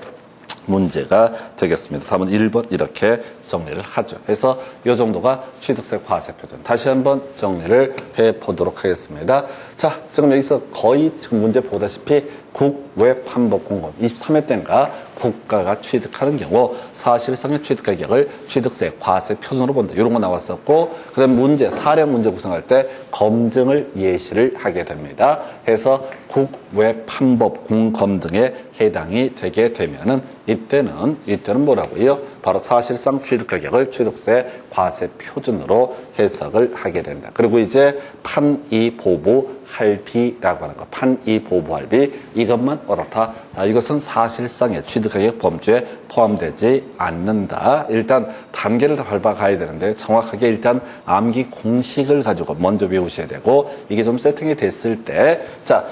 문제가 되겠습니다. 답은 1번 이렇게 정리를 하죠. 그래서 이 정도가 취득세 과세 표준. 다시 한번 정리를 해보도록 하겠습니다. 자, 지금 여기서 거의 지금 문제 보다시피 국외 판법 공급 23회 때인가 국가가 취득하는 경우 사실상의 취득 가격을 취득세 과세 표준으로 본다. 이런 거 나왔었고, 그 다음에 문제, 사령 문제 구성할 때 검증을 예시를 하게 됩니다. 해서 국외 판법 공검 등에 해당이 되게 되면은 이때는 뭐라고요? 바로 사실상 취득 가격을 취득세 과세 표준으로 해석을 하게 된다. 그리고 이제 판이보부 할비라고 하는 거, 판이보부 할비 이것만 어떻다? 이것은 사실상의 취득 가격 범주에 포함되지 않는다. 일단 단계를 다 밟아가야 되는데 정확하게 일단 암기 공식을 가지고 먼저 외우셔야 되고, 이게 좀 세팅이 됐을 때, 자,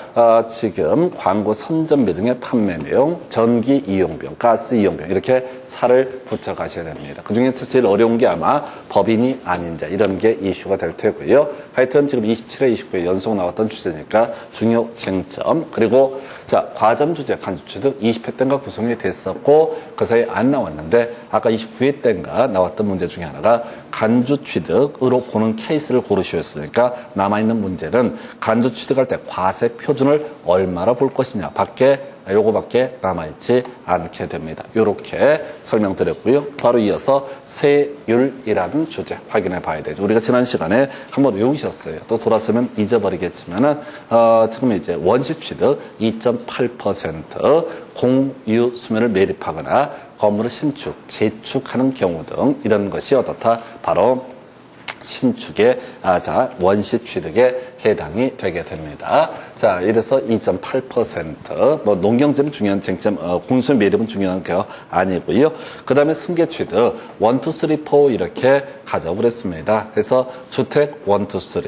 지금 광고 선전비 등의 판매 내용, 전기 이용비용, 가스 이용비용 이렇게 살을 붙여 가셔야 됩니다. 그 중에서 제일 어려운 게 아마 법인이 아닌 자 이런 게 이슈가 될 테고요. 하여튼 지금 27회, 29회 연속 나왔던 주제니까 중요 쟁점, 그리고 자, 과점 주제, 간주 취득 20회 때인가 구성이 됐었고 그 사이에 안 나왔는데 아까 29회 때인가 나왔던 문제 중에 하나가 간주 취득으로 보는 케이스를 고르셨으니까 남아있는 문제는 간주 취득할 때 과세 표준을 얼마나 볼 것이냐 요거밖에 남아있지 않게 됩니다. 이렇게 설명드렸고요. 바로 이어서 세율이라는 주제 확인해 봐야 되죠. 우리가 지난 시간에 한번 외우셨어요. 또 돌아서면 잊어버리겠지만은 지금 이제 원시 취득 2.8% 공유 수면을 매립하거나 건물을 신축, 재축하는 경우 등 이런 것이 어떻다? 바로 신축의 원시 취득에 해당이 되게 됩니다. 자, 이래서 2.8%, 농경지는 중요한 쟁점, 공수의 매립은 중요한 게 아니고요. 그 다음에 승계 취득, 1, 2, 3, 4 이렇게 가자고 그랬습니다. 그래서 주택 1, 2, 3,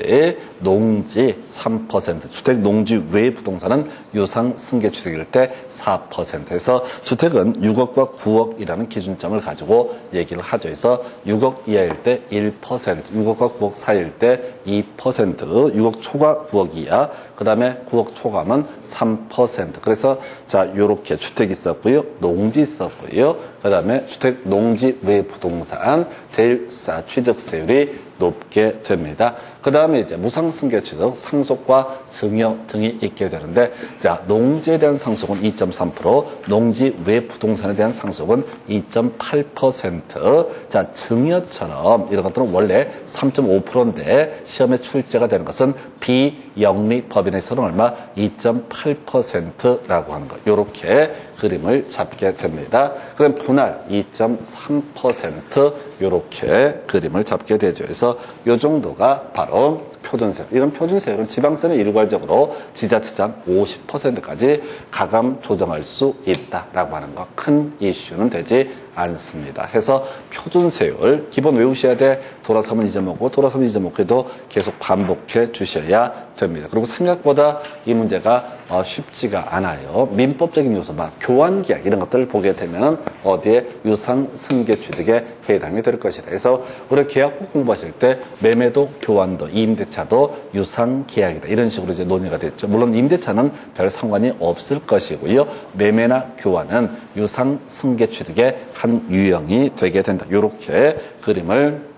농지 3%, 주택 농지 외 부동산은 유상 승계 취득일 때 4%. 해서 주택은 6억과 9억이라는 기준점을 가지고 얘기를 하죠. 그래서 6억 이하일 때 1%, 6억과 9억 사이일 때 2%, 6억 초과 9억 이하, 그 다음에 9억 초과면 3%. 그래서 자, 요렇게 주택이 있었고요. 농지 있었고요. 그 다음에 주택 농지 외 부동산 제일 취득세율이 높게 됩니다. 그 다음에 이제 무상승계 취득, 상속과 증여 등이 있게 되는데, 자, 농지에 대한 상속은 2.3%, 농지 외 부동산에 대한 상속은 2.8%. 자, 증여처럼 이런 것들은 원래 3.5%인데 시험에 출제가 되는 것은 비영리 법인에서는 얼마? 2.8%라고 하는 거. 요렇게 그림을 잡게 됩니다. 그럼 분할 2.3% 요렇게 그림을 잡게 되죠. 그래서 요 정도가 바로 표준세율. 이런 표준세율은 지방세는 일괄적으로 지자체장 50%까지 가감 조정할 수 있다라고 하는 거. 큰 이슈는 되지 않습니다. 해서 표준세율 기본 외우셔야 돼. 돌아서면 잊어먹고 해도 계속 반복해 주셔야 됩니다. 그리고 생각보다 이 문제가 쉽지가 않아요. 민법적인 요소만 교환계약 이런 것들을 보게 되면 어디에 유상 승계 취득에 해당이 될 것이다. 그래서 우리 계약법 공부하실 때 매매도 교환도 임대차도 유상 계약이다. 이런 식으로 이제 논의가 됐죠. 물론 임대차는 별 상관이 없을 것이고요. 매매나 교환은 유상 승계 취득의 한 유형이 되게 된다. 이렇게 그림을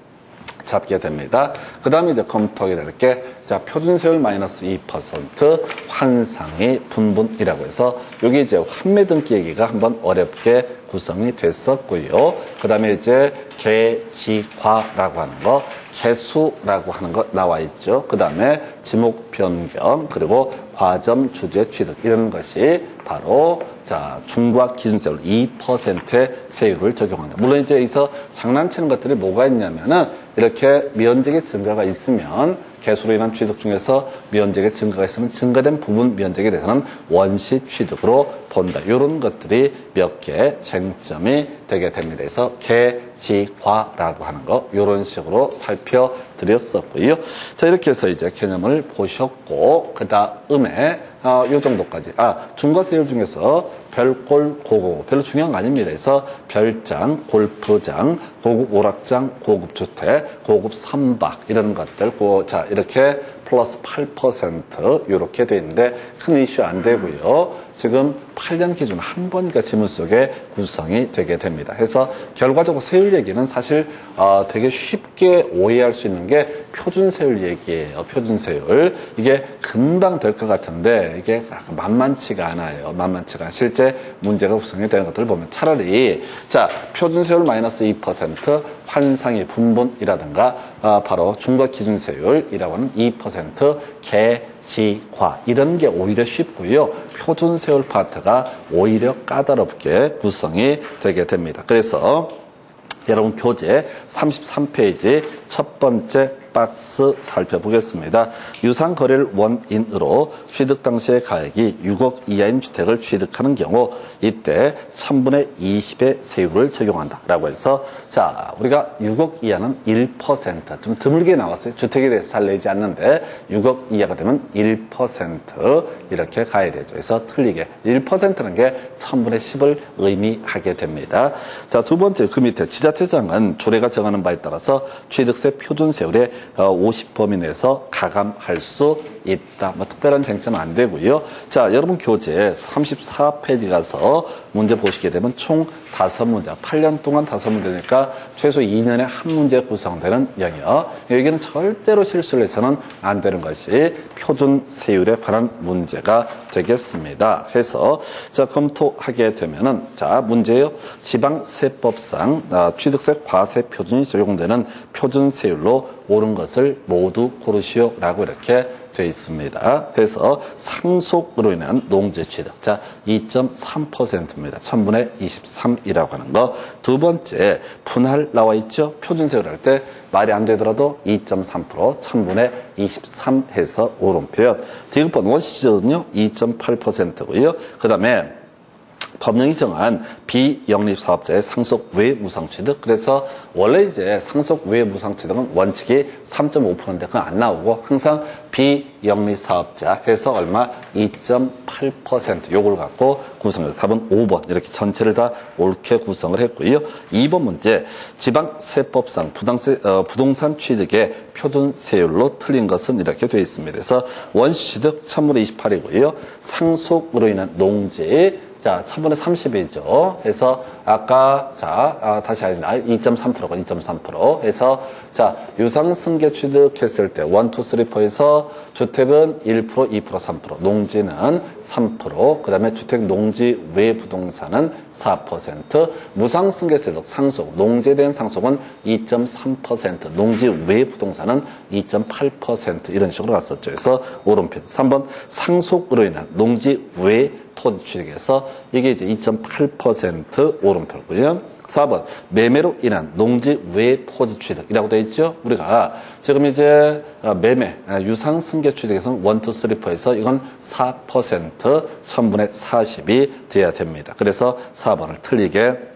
잡게 됩니다. 그 다음에 이제 검토하게 될 게, 자, 표준세율 마이너스 2%, 환상의 분분이라고 해서, 여기 이제 환매등기 얘기가 한번 어렵게 구성이 됐었고요. 그 다음에 이제 개지과라고 하는 거, 개수라고 하는 거 나와 있죠. 그 다음에 지목 변경, 그리고 과점 주제 취득, 이런 것이 바로 자, 중과 기준세율 2%의 세율을 적용한다. 물론 이제 여기서 장난치는 것들이 뭐가 있냐면은 이렇게 면적의 증가가 있으면 개수로 인한 취득 중에서 면적의 증가가 있으면 증가된 부분 면적에 대해서는 원시 취득으로 본다. 이런 것들이 몇 개 쟁점이 되게 됩니다. 그래서 개지과라고 하는 거 이런 식으로 살펴드렸었고요. 자, 이렇게 해서 이제 개념을 보셨고 그 다음에 요 정도까지. 중과세율 중에서 별골, 고고, 별로 중요한 거 아닙니다. 그래서 별장, 골프장, 고급 오락장, 고급 주택, 고급 선박 이런 것들, 자 이렇게 플러스 8% 이렇게 돼 있는데 큰 이슈 안 되고요. 지금 8년 기준 한 번가 지문 속에 구성이 되게 됩니다. 그래서 결과적으로 세율 얘기는 사실 되게 쉽게 오해할 수 있는 게 표준세율 얘기예요. 표준세율. 이게 금방 될 것 같은데 이게 만만치가 않아요. 만만치가. 실제 문제가 구성이 되는 것들을 보면 차라리 자 표준세율 마이너스 2%, 환상의 분분이라든가 바로 중과 기준세율이라고 하는 2%, 개지과 이런 게 오히려 쉽고요. 표준세율 파트가 오히려 까다롭게 구성이 되게 됩니다. 그래서 여러분 교재 33페이지 첫 번째 박스 살펴보겠습니다. 유상거래를 원인으로 취득 당시의 가액이 6억 이하인 주택을 취득하는 경우 이때 1000분의 20의 세율을 적용한다라고 해서 자 우리가 6억 이하는 1% 좀 드물게 나왔어요. 주택에 대해서 잘 내지 않는데 6억 이하가 되면 1% 이렇게 가야 되죠. 그래서 틀리게 1%는 게 1000분의 10을 의미하게 됩니다. 자, 두 번째 그 밑에 지자체장은 조례가 정하는 바에 따라서 취득세 표준세율의 50범위 내에서 가감할 수 있다. 뭐 특별한 쟁점은 안 되고요. 자, 여러분 교재 34페이지 가서 문제 보시게 되면 총 5문제, 8년 동안 5문제니까 최소 2년에 한 문제 구성되는 영역. 여기는 절대로 실수를 해서는 안 되는 것이 표준세율에 관한 문제가 되겠습니다. 해서 자, 검토하게 되면은 자, 문제요. 지방세법상 취득세 과세 표준이 적용되는 표준세율로 옳은 것을 모두 고르시오라고 이렇게 되어 있습니다. 그래서 상속으로 인한 농지 취득. 자, 2.3%입니다. 1000분의 23이라고 하는 거. 두 번째, 분할 나와 있죠? 표준세율 할 때 말이 안 되더라도 2.3%, 1000분의 23 해서 옳은 표현. 디귿번 원시적은요, 2.8%고요. 그 다음에 법령이 정한 비영리사업자의 상속 외 무상취득. 그래서 원래 이제 상속 외 무상취득은 원칙이 3.5%인데 그건 안 나오고 항상 비영리사업자 해서 얼마? 2.8% 요걸 갖고 구성해서 답은 5번 이렇게 전체를 다 옳게 구성을 했고요. 2번 문제 지방세법상 부동산 취득의 표준세율로 틀린 것은 이렇게 되어 있습니다. 그래서 원시취득 1000분의 28이고요. 상속으로 인한 농지 자, 1000분의 30이죠. 해서, 아까, 자, 다시 하겠습니다. 2.3%가 2.3% 해서, 자, 유상승계 취득했을 때, 1, 2, 3, 4에서 주택은 1%, 2%, 3%, 농지는 3%, 그 다음에 주택 농지 외 부동산은 4%, 무상승계 취득 상속, 농지에 대한 상속은 2.3%, 농지 외 부동산은 2.8% 이런 식으로 갔었죠. 그래서 오른편. 3번 상속으로 인한 농지 외 토지 취득에서 이게 이제 2.8% 오른표고요. 4번 매매로 인한 농지 외 토지 취득이라고 되어 있죠. 우리가 지금 이제 매매 유상승계 취득에서는 1, 2, 3, 4에서 이건 4% 1000분의 40이 돼야 됩니다. 그래서 4번을 틀리게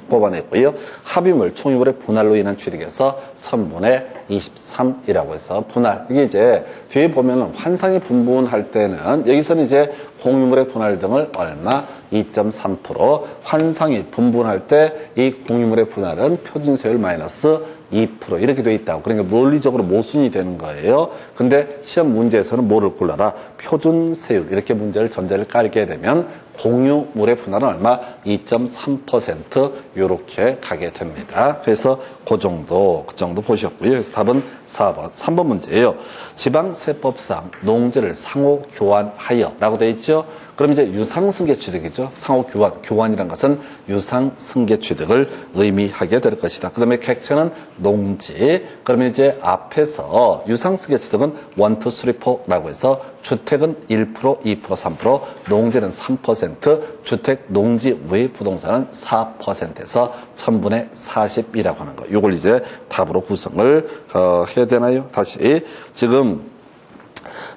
뽑아냈고요. 합의물, 총유물의 분할로 인한 취득에서 1000분의 23이라고 해서 분할. 이게 이제 뒤에 보면은 환상이 분분할 때는 여기서는 이제 공유물의 분할 등을 얼마? 2.3%. 환상이 분분할 때 이 공유물의 분할은 표준세율 마이너스 2% 이렇게 돼 있다고. 그러니까 논리적으로 모순이 되는 거예요. 근데 시험 문제에서는 뭐를 골라라? 표준세율 이렇게 문제를 전제를 깔게 되면 공유물의 분할은 얼마? 2.3% 이렇게 가게 됩니다. 그래서 그 정도 보셨고요. 그래서 답은 4번. 3번 문제예요. 지방세법상 농지를 상호 교환하여 라고 되어 있죠. 그럼 이제 유상승계 취득이죠. 상호 교환이란 것은 유상승계 취득을 의미하게 될 것이다. 그 다음에 객체는 농지. 그러면 이제 앞에서 유상승계 취득은 1, 2, 3, 4라고 해서 주택은 1%, 2%, 3%, 농지는 3%, 주택 농지 외 부동산은 4%에서 1000분의 40이라고 하는 거. 이걸 이제 답으로 구성을 해야 되나요? 다시 지금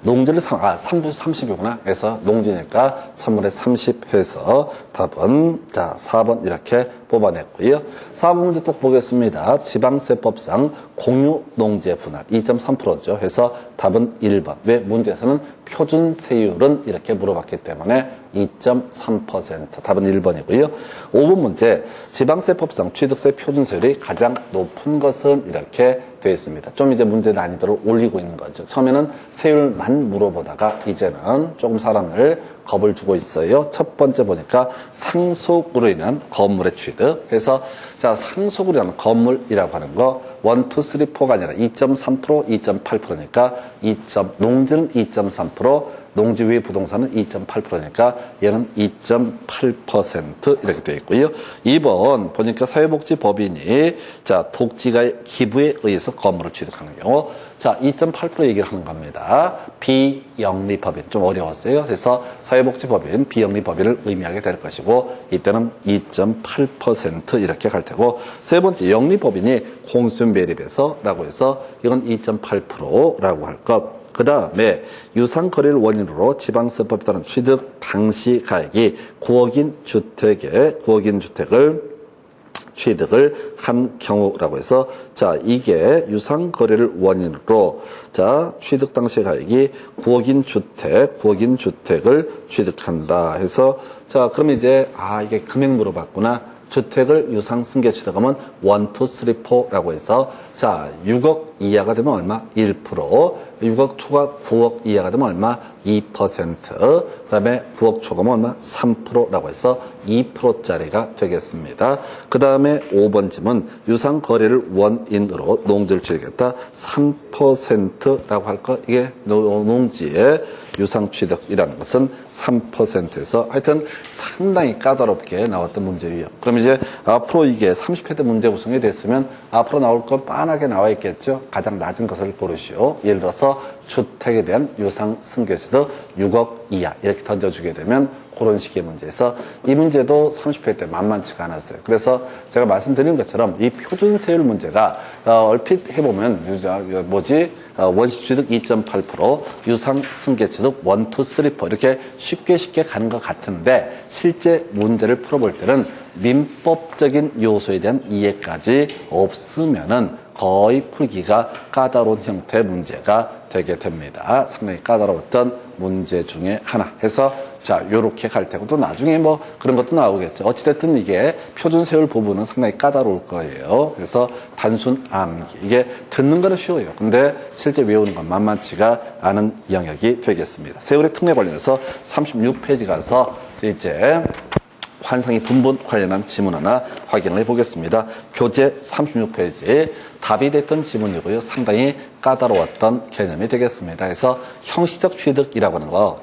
농지를 3분 30이구나 해서 농지니까 1000분의 30 해서 답은 자 4번 이렇게 뽑아냈고요. 4번 문제 또 보겠습니다. 지방세법상 공유 농지의 분할 2.3%죠. 해서 답은 1번. 왜? 문제에서는 표준세율은 이렇게 물어봤기 때문에 2.3% 답은 1번이고요. 5번 문제 지방세법상 취득세 표준세율이 가장 높은 것은 이렇게 되어 있습니다. 좀 이제 문제 난이도를 올리고 있는 거죠. 처음에는 세율만 물어보다가 이제는 조금 사람을 겁을 주고 있어요. 첫 번째 보니까 상속으로 인한 건물의 취득. 그래서 자 상속으로 인한 건물이라고 하는 거 1, 2, 3, 4가 아니라 2.3%, 2.8%니까 농지는 2.3%, 농지 외 부동산은 2.8%니까 얘는 2.8% 이렇게 되어 있고요. 2번 보니까 사회복지법인이 자 독지가의 기부에 의해서 건물을 취득하는 경우 자 2.8% 얘기를 하는 겁니다. 비영리법인 좀 어려웠어요. 그래서 사회복지법인 비영리법인을 의미하게 될 것이고 이때는 2.8% 이렇게 갈 테고 세 번째 영리법인이 공수매립에서 라고 해서 이건 2.8%라고 할 것. 그 다음에 유상거래를 원인으로 지방세법에 따른 취득 당시 가액이 9억인 주택을 취득을 한 경우라고 해서 자 이게 유상거래를 원인으로 자 취득 당시 가액이 9억인 주택을 취득한다 해서 자 그러면 이제 이게 금액 물어봤구나. 주택을 유상승계 취득하면 1, 2, 3, 4라고 해서 자 6억 이하가 되면 얼마? 1%, 6억 초과 9억 이하가 되면 얼마? 2%, 그 다음에 9억 초과면 얼마? 3%라고 해서 2%짜리가 되겠습니다. 그 다음에 5번 질문 유상거래를 원인으로 농지를 취득했다 3%라고 할 거 이게 농지의 유상취득이라는 것은 3%에서 하여튼 상당히 까다롭게 나왔던 문제 유형. 그럼 이제 앞으로 이게 30회 때 문제 구성이 됐으면 앞으로 나올 건 빤하게 나와 있겠죠. 가장 낮은 것을 고르시오. 예를 들어서 주택에 대한 유상승계취득 6억 이하 이렇게 던져주게 되면 그런 식의 문제에서 이 문제도 30회 때 만만치가 않았어요. 그래서 제가 말씀드린 것처럼 이 표준세율 문제가 얼핏 해보면 원시취득 2.8%, 유상승계취득 1, 2, 3, 4 이렇게 쉽게 가는 것 같은데 실제 문제를 풀어볼 때는 민법적인 요소에 대한 이해까지 없으면은 거의 풀기가 까다로운 형태의 문제가 되게 됩니다. 상당히 까다로웠던 문제 중에 하나 해서 자, 요렇게 갈 테고 또 나중에 뭐 그런 것도 나오겠죠. 어찌됐든 이게 표준세율 부분은 상당히 까다로울 거예요. 그래서 단순 암기. 이게 듣는 거는 쉬워요. 근데 실제 외우는 건 만만치가 않은 영역이 되겠습니다. 세율의 특례 관련해서 36페이지 가서 이제 환상의 분분 관련한 지문 하나 확인을 해보겠습니다. 교재 36페이지 답이 됐던 지문이고요. 상당히 까다로웠던 개념이 되겠습니다. 그래서 형식적 취득이라고 하는 거.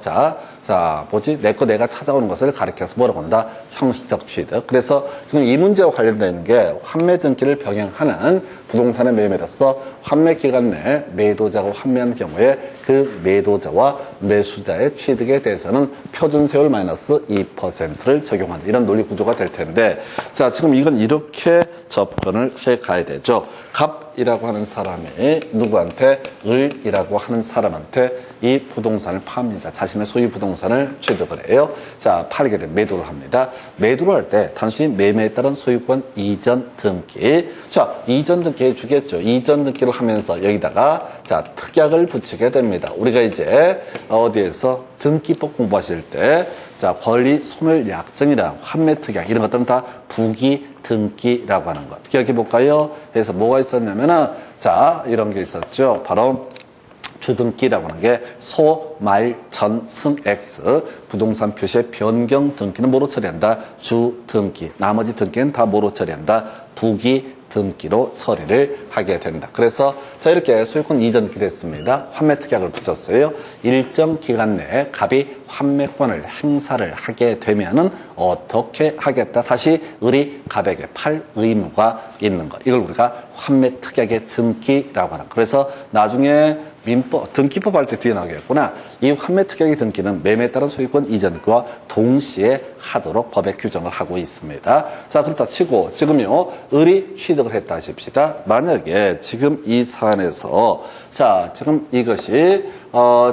내가 찾아오는 것을 가리켜서 뭐라고 한다? 형식적 취득. 그래서 지금 이 문제와 관련되어 있는 게 환매 등기를 병행하는 부동산의 매매로서 환매 기간 내에 매도자가 환매한 경우에 그 매도자와 매수자의 취득에 대해서는 표준세율 마이너스 2%를 적용한다. 이런 논리 구조가 될 텐데, 자, 지금 이건 이렇게 접근을 해 가야 되죠. 갑이라고 하는 사람이 누구한테 을이라고 하는 사람한테 이 부동산을 팝니다. 자신의 소유 부동산을 취득을 해요. 자, 팔게 되면 매도를 합니다. 매도를 할 때 단순히 매매에 따른 소유권 이전 등기. 자, 이전 등기 해주겠죠. 이전 등기를 하면서 여기다가 자, 특약을 붙이게 됩니다. 우리가 이제 어디에서 등기법 공부하실 때 자, 권리 소멸 약정이랑 환매 특약 이런 것들은 다 부기 등기라고 하는 것. 기억해 볼까요? 그래서 뭐가 있었냐면 그러면은, 자, 이런 게 있었죠. 바로 주등기라고 하는 게 소, 말, 전, 승, X. 부동산 표시의 변경 등기는 뭐로 처리한다? 주등기. 나머지 등기는 다 뭐로 처리한다? 부기 등기로 처리를 하게 된다. 그래서 자 이렇게 소유권 이전기 됐습니다. 환매특약을 붙였어요. 일정 기간 내에 갑이 환매권을 행사를 하게 되면은 어떻게 하겠다? 다시 을이 갑에게 팔 의무가 있는 것. 이걸 우리가 환매특약의 등기라고 하는. 그래서 나중에 민법, 등기법 할 때 뒤에 나오겠구나. 이 환매특약의 등기는 매매에 따른 소유권 이전과 동시에 하도록 법에 규정을 하고 있습니다. 자, 그렇다 치고 지금요, 을이 취득을 했다 하십시다. 만약에 지금 이 사안에서 자, 지금 이것이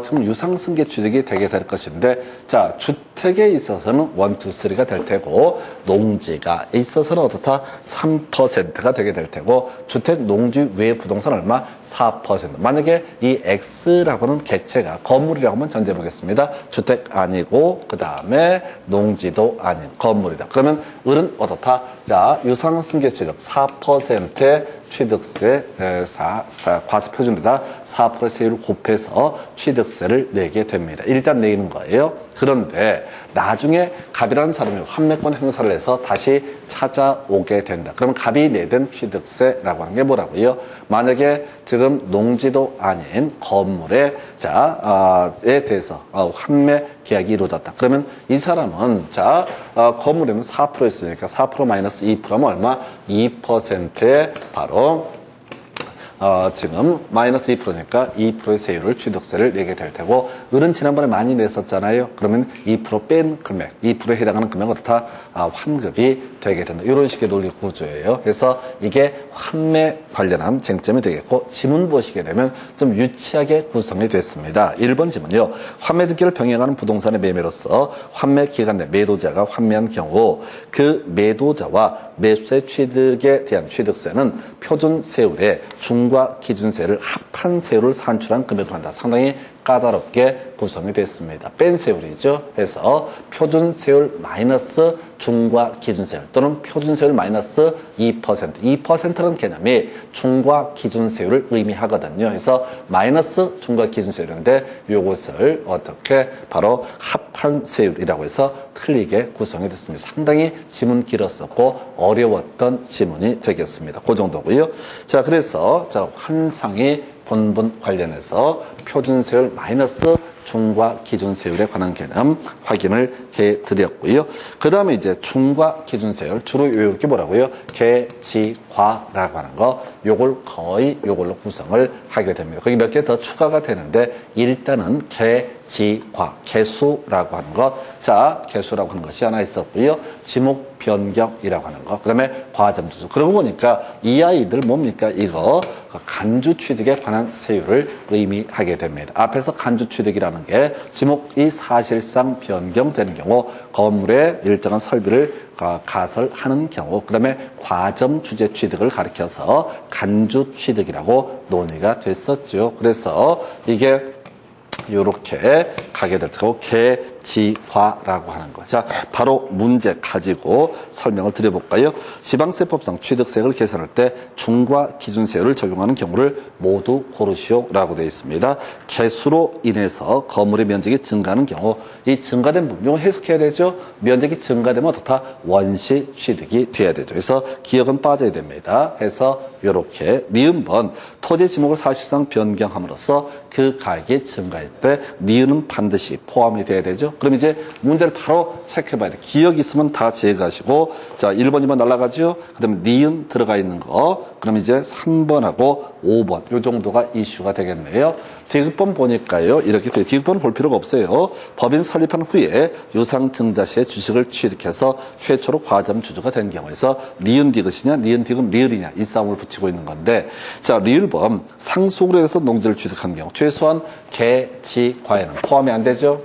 지금 유상승계 취득이 되게 될 것인데, 자, 주택에 있어서는 1, 2, 3가 될 테고, 농지가 있어서는 어떻다? 3%가 되게 될 테고, 주택, 농지 외 부동산 얼마? 4%. 만약에 이 X라고는 객체가 건물이라고 한번 전제해 보겠습니다. 주택 아니고, 그 다음에 농지도 아닌 건물이다. 그러면 을은 어떻다? 자, 유상승계 취득 4%의 취득세, 과세 표준에다 4% 세율을 곱해서 취득세를 내게 됩니다. 일단 내는 거예요. 그런데 나중에 갑이라는 사람이 환매권 행사를 해서 다시 찾아오게 된다. 그러면 갑이 내던 취득세라고 하는 게 뭐라고요? 만약에 지금 농지도 아닌 건물에 에 대해서 환매 계약이 이루어졌다. 그러면 이 사람은 자 건물에는 4%였으니까 4% 마이너스 2%면 얼마? 2%의 바로 지금 마이너스 2%니까 2%의 세율을 취득세를 내게 될 테고, 을은 지난번에 많이 냈었잖아요. 그러면 2% 뺀 금액, 2%에 해당하는 금액은 어떻다? 환급이 되게 된다. 이런 식의 논리 구조예요. 그래서 이게 환매 관련한 쟁점이 되겠고, 지문 보시게 되면 좀 유치하게 구성이 됐습니다. 1번 지문요. 환매 등기를 병행하는 부동산의 매매로서 환매 기간 내 매도자가 환매한 경우 그 매도자와 매수의 취득에 대한 취득세는 표준 세율의 중과 기준세를 합한 세율을 산출한 금액을 한다. 상당히 까다롭게 구성이 됐습니다. 뺀 세율이죠. 그래서 표준 세율 마이너스 중과 기준세율 또는 표준 세율 마이너스 2%. 2%는 개념이 중과 기준세율을 의미하거든요. 그래서 마이너스 중과 기준세율인데 이것을 어떻게 바로 합한 세율이라고 해서 틀리게 구성이 됐습니다. 상당히 지문 길었었고 어려웠던 지문이 되겠습니다. 그 정도고요. 자, 그래서 자 환상이 본분 관련해서 표준세율 마이너스 중과 기준세율에 관한 개념 확인을 해드렸고요. 그 다음에 이제 중과 기준세율, 주로 요게 뭐라고요? 계지과라고 하는 거, 요걸 거의 요걸로 구성을 하게 됩니다. 거기 몇 개 더 추가가 되는데, 일단은 계지과, 개수라고 하는 것, 자, 개수라고 하는 것이 하나 있었고요. 지목 변경이라고 하는 거, 그 다음에 과점주수. 그러고 보니까 이 아이들 뭡니까? 이거 간주 취득에 관한 세율을 의미하게 됩니다. 앞에서 간주 취득이라는 게 지목이 사실상 변경되는 경우, 건물에 일정한 설비를 가설하는 경우, 그 다음에 과점 주제 취득을 가리켜서 간주 취득이라고 논의가 됐었죠. 그래서 이게 요렇게 가게 될 테고, 계지화라고 하는 거. 자, 바로 문제 가지고 설명을 드려볼까요? 지방세법상 취득세액을 계산할 때 중과 기준세율을 적용하는 경우를 모두 고르시오라고 되어 있습니다. 개수로 인해서 건물의 면적이 증가하는 경우, 이 증가된 부분, 이거 해석해야 되죠? 면적이 증가되면 어떻다? 원시 취득이 돼야 되죠. 그래서 기억은 빠져야 됩니다. 해서 요렇게 니은번 토지 지목을 사실상 변경함으로써 그 가액이 증가할 때 니은은 반드시 포함이 돼야 되죠. 그럼 이제 문제를 바로 체크해봐야 돼. 기억 있으면 다 제거하시고, 자, 1번, 2번 날라가죠? 그 다음에 니은 들어가 있는 거, 그럼 이제 3번하고 5번, 요 정도가 이슈가 되겠네요. 디귿번 보니까요, 이렇게 돼요. 디귿번 볼 필요가 없어요. 법인 설립한 후에 유상증자 시에 주식을 취득해서 최초로 과점 주주가 된 경우에서 니은 디귿이냐, 니은 디귿 리을이냐, 이 싸움을 붙이고 있는 건데, 자, 리을범 상속으로 해서 농지를 취득한 경우, 최소한 계지과에는 포함이 안 되죠?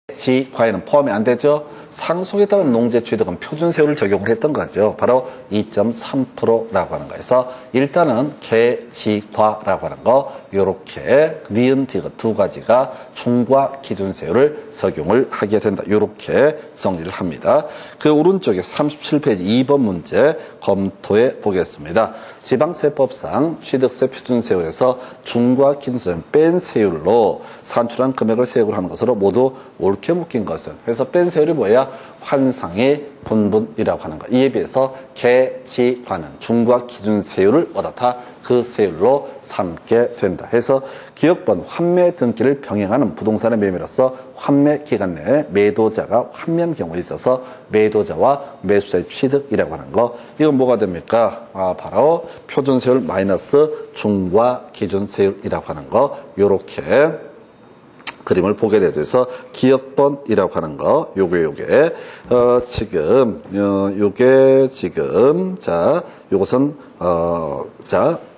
계지과에는 포함이 안 되죠? 상속에 따른 농지 취득은 표준세율을 적용을 했던 거죠. 바로 2.3%라고 하는 거에서 일단은 계지과라고 하는 거 요렇게 니은 디귿 두 가지가 중과 기준세율을 적용을 하게 된다. 요렇게 정리를 합니다. 그 오른쪽에 37페이지 2번 문제 검토해 보겠습니다. 지방세법상 취득세 표준세율에서 중과 기준세율 뺀 세율로 산출한 금액을 세액을 하는 것으로 모두 옳게 묶인 것은, 그래서 뺀 세율이 뭐야? 환상의 분분이라고 하는 것. 이에 비해서 계지과는 중과 기준세율을 얻었다. 그 세율로 삼게 된다. 해서 기억번 환매 등기를 병행하는 부동산의 매매로서 환매 기간 내에 매도자가 환매한 경우에 있어서 매도자와 매수자의 취득이라고 하는 거. 이건 뭐가 됩니까? 바로 표준세율 마이너스 중과 기준세율이라고 하는 거. 요렇게 그림을 보게 되죠. 기억번이라고 하는 거, 요게 지금, 자, 요것은,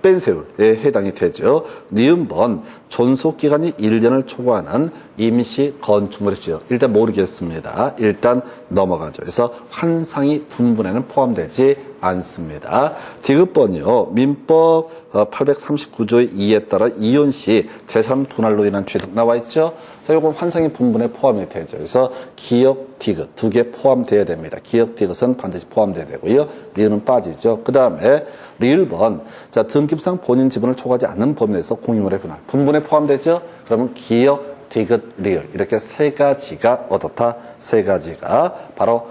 뺀 세율에 해당이 되죠. 니은번, 존속기간이 1년을 초과하는 임시 건축물이죠. 일단 모르겠습니다. 일단 넘어가죠. 그래서 환상이 분분에는 포함되지 않습니다. 디귿번이요. 민법 839조의 2에 따라 이혼 시 재산 분할로 인한 취득 나와 있죠. 자, 요건 환상이 분분에 포함이 되죠. 그래서 기역, 디귿 두 개 포함되어야 됩니다. 기역, 디귿은 반드시 포함되어야 되고요. 리을은 빠지죠. 그 다음에 리을번, 자, 등기부상 본인 지분을 초과하지 않는 범위 내에서 공유물의 분할. 분분에 포함되죠? 그러면 기역, 디귿, 리을. 이렇게 세 가지가 얻었다. 세 가지가 바로,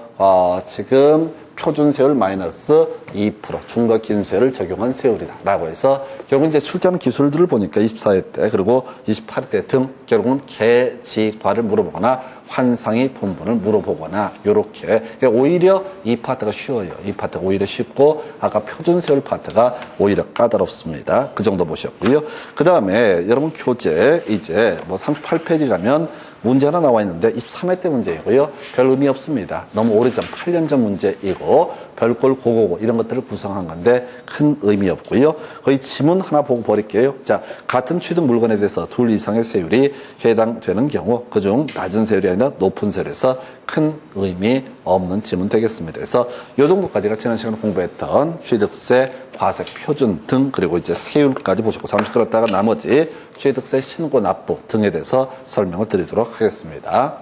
지금 표준세율 마이너스 2% 중과 기준세율을 적용한 세율이다 라고 해서 결국 이제 출제하는 기술들을 보니까 24회 때 그리고 28회 때 등 결국은 계지과를 물어보거나 환상의 분분을 물어보거나 요렇게 오히려 이 파트가 쉬워요. 이 파트가 오히려 쉽고 아까 표준세율 파트가 오히려 까다롭습니다. 그 정도 보셨고요. 그 다음에 여러분 교재 이제 뭐 38페이지 가면 문제 하나 나와 있는데 23회 때 문제이고요. 별 의미 없습니다. 너무 오래전 8년 전 문제이고 별꼴 고고고 이런 것들을 구성한 건데 큰 의미 없고요. 거의 지문 하나 보고 버릴게요. 자, 같은 취득 물건에 대해서 둘 이상의 세율이 해당되는 경우 그중 낮은 세율이 아니라 높은 세율에서 큰 의미 없는 지문 되겠습니다. 그래서 이 정도까지가 지난 시간에 공부했던 취득세, 과세 표준 등 그리고 이제 세율까지 보시고 잠시 들었다가 나머지 취득세 신고 납부 등에 대해서 설명을 드리도록 하겠습니다.